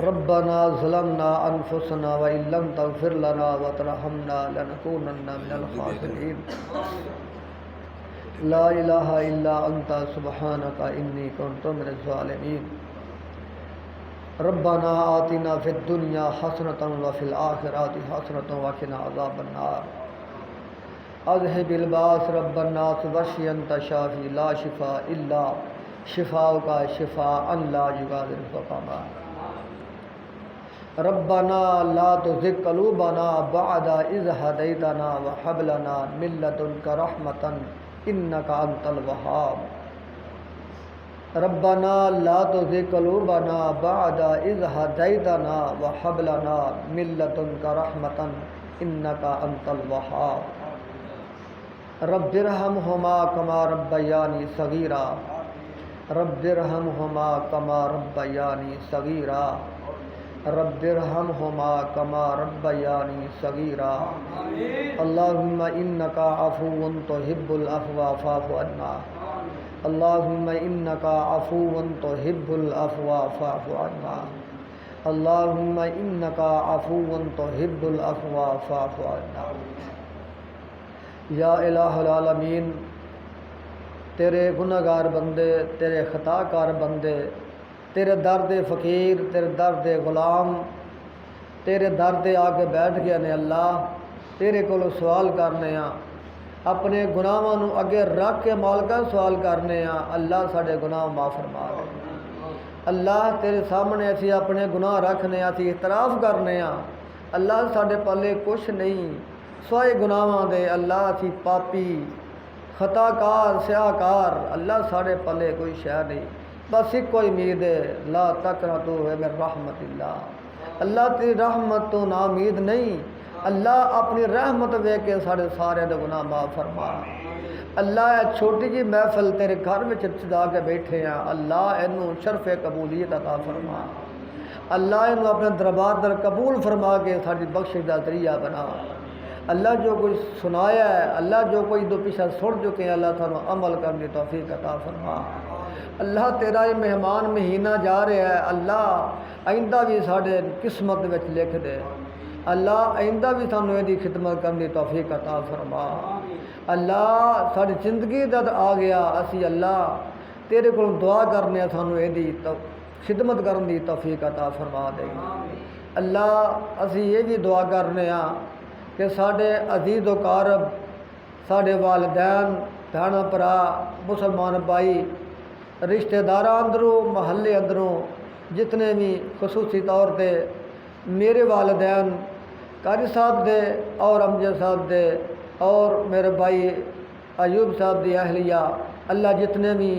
ربنا ظلمنا انفسنا وان لم تغفر لنا وترحمنا لنكونن من الخاسرين، لا الہ الا انت سبحانک انی کنت من الظالمین۔ ربنا آتنا فی الدنیا حسنۃ وفی الآخرۃ حسنۃ وقنا عذاب النار۔ اذهب الباس رب الناس واشف انت شافی لا شفاء الا شفاؤک شفاء لا یغادر سقما۔ ربنا لا تزغ قلوبنا بعد إذ هديتنا وهب لنا من لدنك رحمة إنك أنت الوهاب۔ ربنا لا تزغ قلوبنا بعد إذ هديتنا وهب لنا من لدنك رحمة إنك أنت الوهاب۔ رب ارحمهما كما ربياني صغيرا، رب ارحمهما كما ربياني صغيرا، رب ارحمهما كما ربياني صغيرا۔ اللهم إنك عفو تحب العفو فاعف عنا، اللهم إنك عفو تحب العفو فاعف عنا، اللهم إنك عفو تحب العفو فاعف عنا۔ یا الہ العالمین، تیرے گنہگار بندے، تیرے خطا کار بندے، تیرے درد فقیر، تیرے درد غلام، تیرے درد آگے بیٹھ گیا نے اللہ، تیرے کو سوال کرنے ہاں، اپنے گناہاں نو اگے رکھ کے مالکا سوال کرنے ہاں، اللہ ساڑے گناہ معاف فرما دے۔ اللہ تیرے سامنے اسی اپنے گناہ رکھنے ہاں، اسی اعتراف کرنے ہاں، اللہ ساڑے پلے کچھ نہیں سوائے گناہاں دے، اللہ اسی پاپی خطا کار سیاہ کار، اللہ ساڑے پلے کوئی شے نہیں، بس ایک کوئی امید ہے، لا تقنطوا من رحمت اللہ، اللہ تیری رحمت تو نا امید نہیں، اللہ اپنی رحمت وے کے سارے دے گناہ معاف فرما۔ اللہ اے چھوٹی جی محفل تیرے گھر میں سجا کے بیٹھے ہیں، اللہ اینوں شرف قبولیت عطا فرما، اللہ اینوں اپنے دربار در قبول فرما کے ساری بخشش دا ذریعہ بنا۔ اللہ جو کچھ سنایا ہے، اللہ جو کوئی دو پیچھے سن چکے ہیں، اللہ تعالیٰ عمل کرنے کی توفیق عطا فرما۔ اللہ تیرا یہ مہمان مہینہ جا رہا ہے، اللہ آئندہ بھی ساڑھے قسمت میں لکھ دے، اللہ آئندہ بھی سانو یہ خدمت کرنے کی توفیق عطا فرما۔ اللہ ساری زندگی دا آ گیا، اسی اللہ تیرے کو دعا کرنے سانو یہ خدمت کرنے کی توفیق عطا فرما دے۔ اللہ اسی یہ بھی دعا کرنے ہاں کہ ساڑھے عزیز و قارب، ساڑھے والدین، بھیڑاں پرا، مسلمان بھائی، رشتہ داراں اندروں، محلے اندروں جتنے بھی خصوصی طور پہ میرے والدین قاری صاحب دے اور امجد صاحب دے اور میرے بھائی ایوب صاحب دی اہلیہ، اللہ جتنے بھی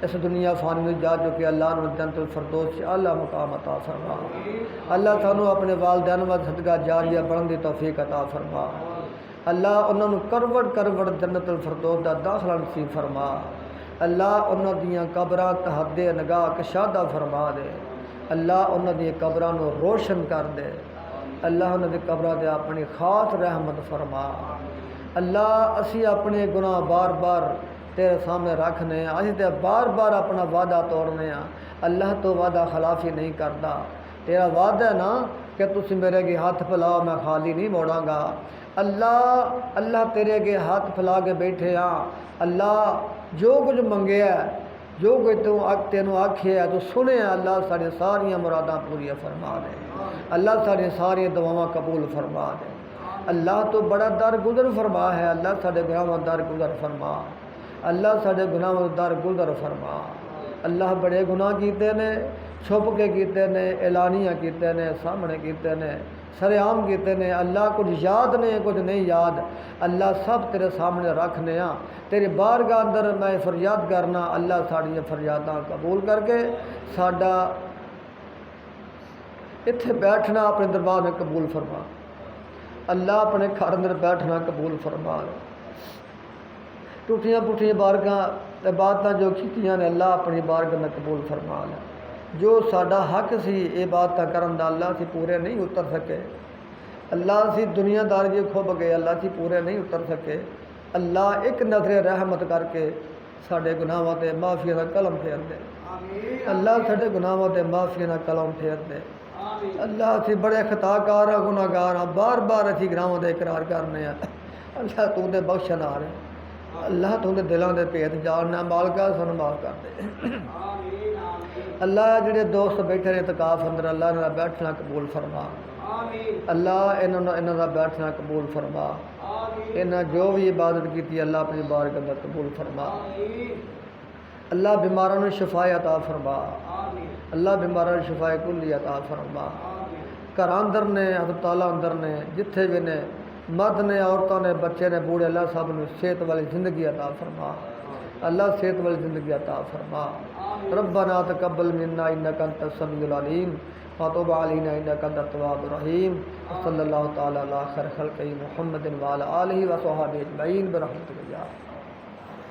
اس دنیا فانی میں جا چکے، اللہ نے جنت الفردوس سے اعلیٰ مقام عطا فرما۔ اللہ سانو اپنے والدین و صدقہ جاریہ بڑھن دی توفیق عطا فرما۔ اللہ انہوں نے کروڑ جنت الفردوس دا داخلہ نصیب فرما۔ اللہ انہوں دیاں قبراں تحت نگاہ کشادہ فرما دے۔ اللہ انہوں دی قبراں نو روشن کر دے۔ اللہ انہاں دی قبراں تے اپنی خاص رحمت فرما۔ اللہ اسی اپنے گناہ بار بار تیرے سامنے رکھنے ہیں، اسی تے بار بار اپنا وعدہ توڑنے ہیں۔ اللہ تو وعدہ خلافی نہیں کرتا، تیرا وعدہ ہے نا کہ تسی میرے اگے ہاتھ پھیلاؤ میں خالی نہیں موڑاں گا۔ اللہ تیرے اگے ہاتھ پھیلا کے بیٹھے ہاں۔ اللہ جو کچھ منگیا ہے، جو کچھ تینوں آکھیا ہے تو سنے ہے، اللہ ساری ساریاں مراداں پوریاں فرما دے، اللہ ساری ساری دعاواں قبول فرما دے۔ اللہ تو بڑا درگزر فرما ہے، اللہ سارے گناہاں درگزر فرما، اللہ سارے گناہاں درگزر فرما۔ اللہ بڑے گناہ کیتے نے، چھپ کے کیتے نے، اعلانیہ کیتے نے، سامنے کیتے نے، سرعام کیتے نے۔ اللہ کچھ یاد نے کچھ نہیں یاد، اللہ سب تیرے سامنے رکھنے ہاں۔ تیری بارگاہ اندر میں فریاد کرنا، اللہ ساری فریاداں قبول کر کے ساڈا اتھے بیٹھنا اپنے دربار میں قبول فرما۔ اللہ اپنے گھر اندر بیٹھنا قبول فرما۔ ٹوٹیاں پٹھیاں بارگاہ عبادتاں جو کیتیاں نے اللہ اپنی بارگاہ میں قبول فرما لے۔ جو ساڈا حق سی عبادتاں کرن دا اللہ سی پورے نہیں اتر سکے، اللہ سی دنیا داری جو کھب گئے اللہ سی پورے نہیں اتر سکے۔ اللہ ایک نظر رحمت کر کے ساڈے گناہاں تے معافی دا قلم پھیر دے، اللہ ساڈے گناہاں تے معافی دا قلم پھیر دے۔ اللہ اسی بڑے خطا کار ہاں، گناہ گار ہاں، بار بار اسی گناہاں دے اقرار کرنے ہیں۔ اللہ تو دے بخشن آ رہے، اللہ تو دے دلاں دے بھید جاننا، مالکا سانوں معاف کر دے۔ اللہ جڑے دوست بیٹھے نے اعتکاف اندر، اللہ انہاں دا بیٹھنا قبول فرما، اللہ انہاں دا بیٹھنا قبول فرما۔ انہاں جو بھی عبادت کیتی اللہ اپنی بارگاہ میں قبول فرما۔ اللہ بیماراں نوں شفا عطا فرما، اللہ بیماراں نوں شفا کلی عطا فرما۔ گھراں اندر نے، ہسپتالاں اندر نے، جتھے بھی نے، مرد نے، عورتاں نے، بچے نے، بوڑھے، اللہ سب نوں صحت والی زندگی عطا فرما، اللہ صحت والی زندگی عطا فرما۔ ربنا تقبل منا انک انت السمیع العلیم وتب علینا انک انت التواب الرحیم۔ صلی اللہ تعالی علی خیر خلقہ محمد وعلی آلہ وصحبہ اجمعین برحمتک یا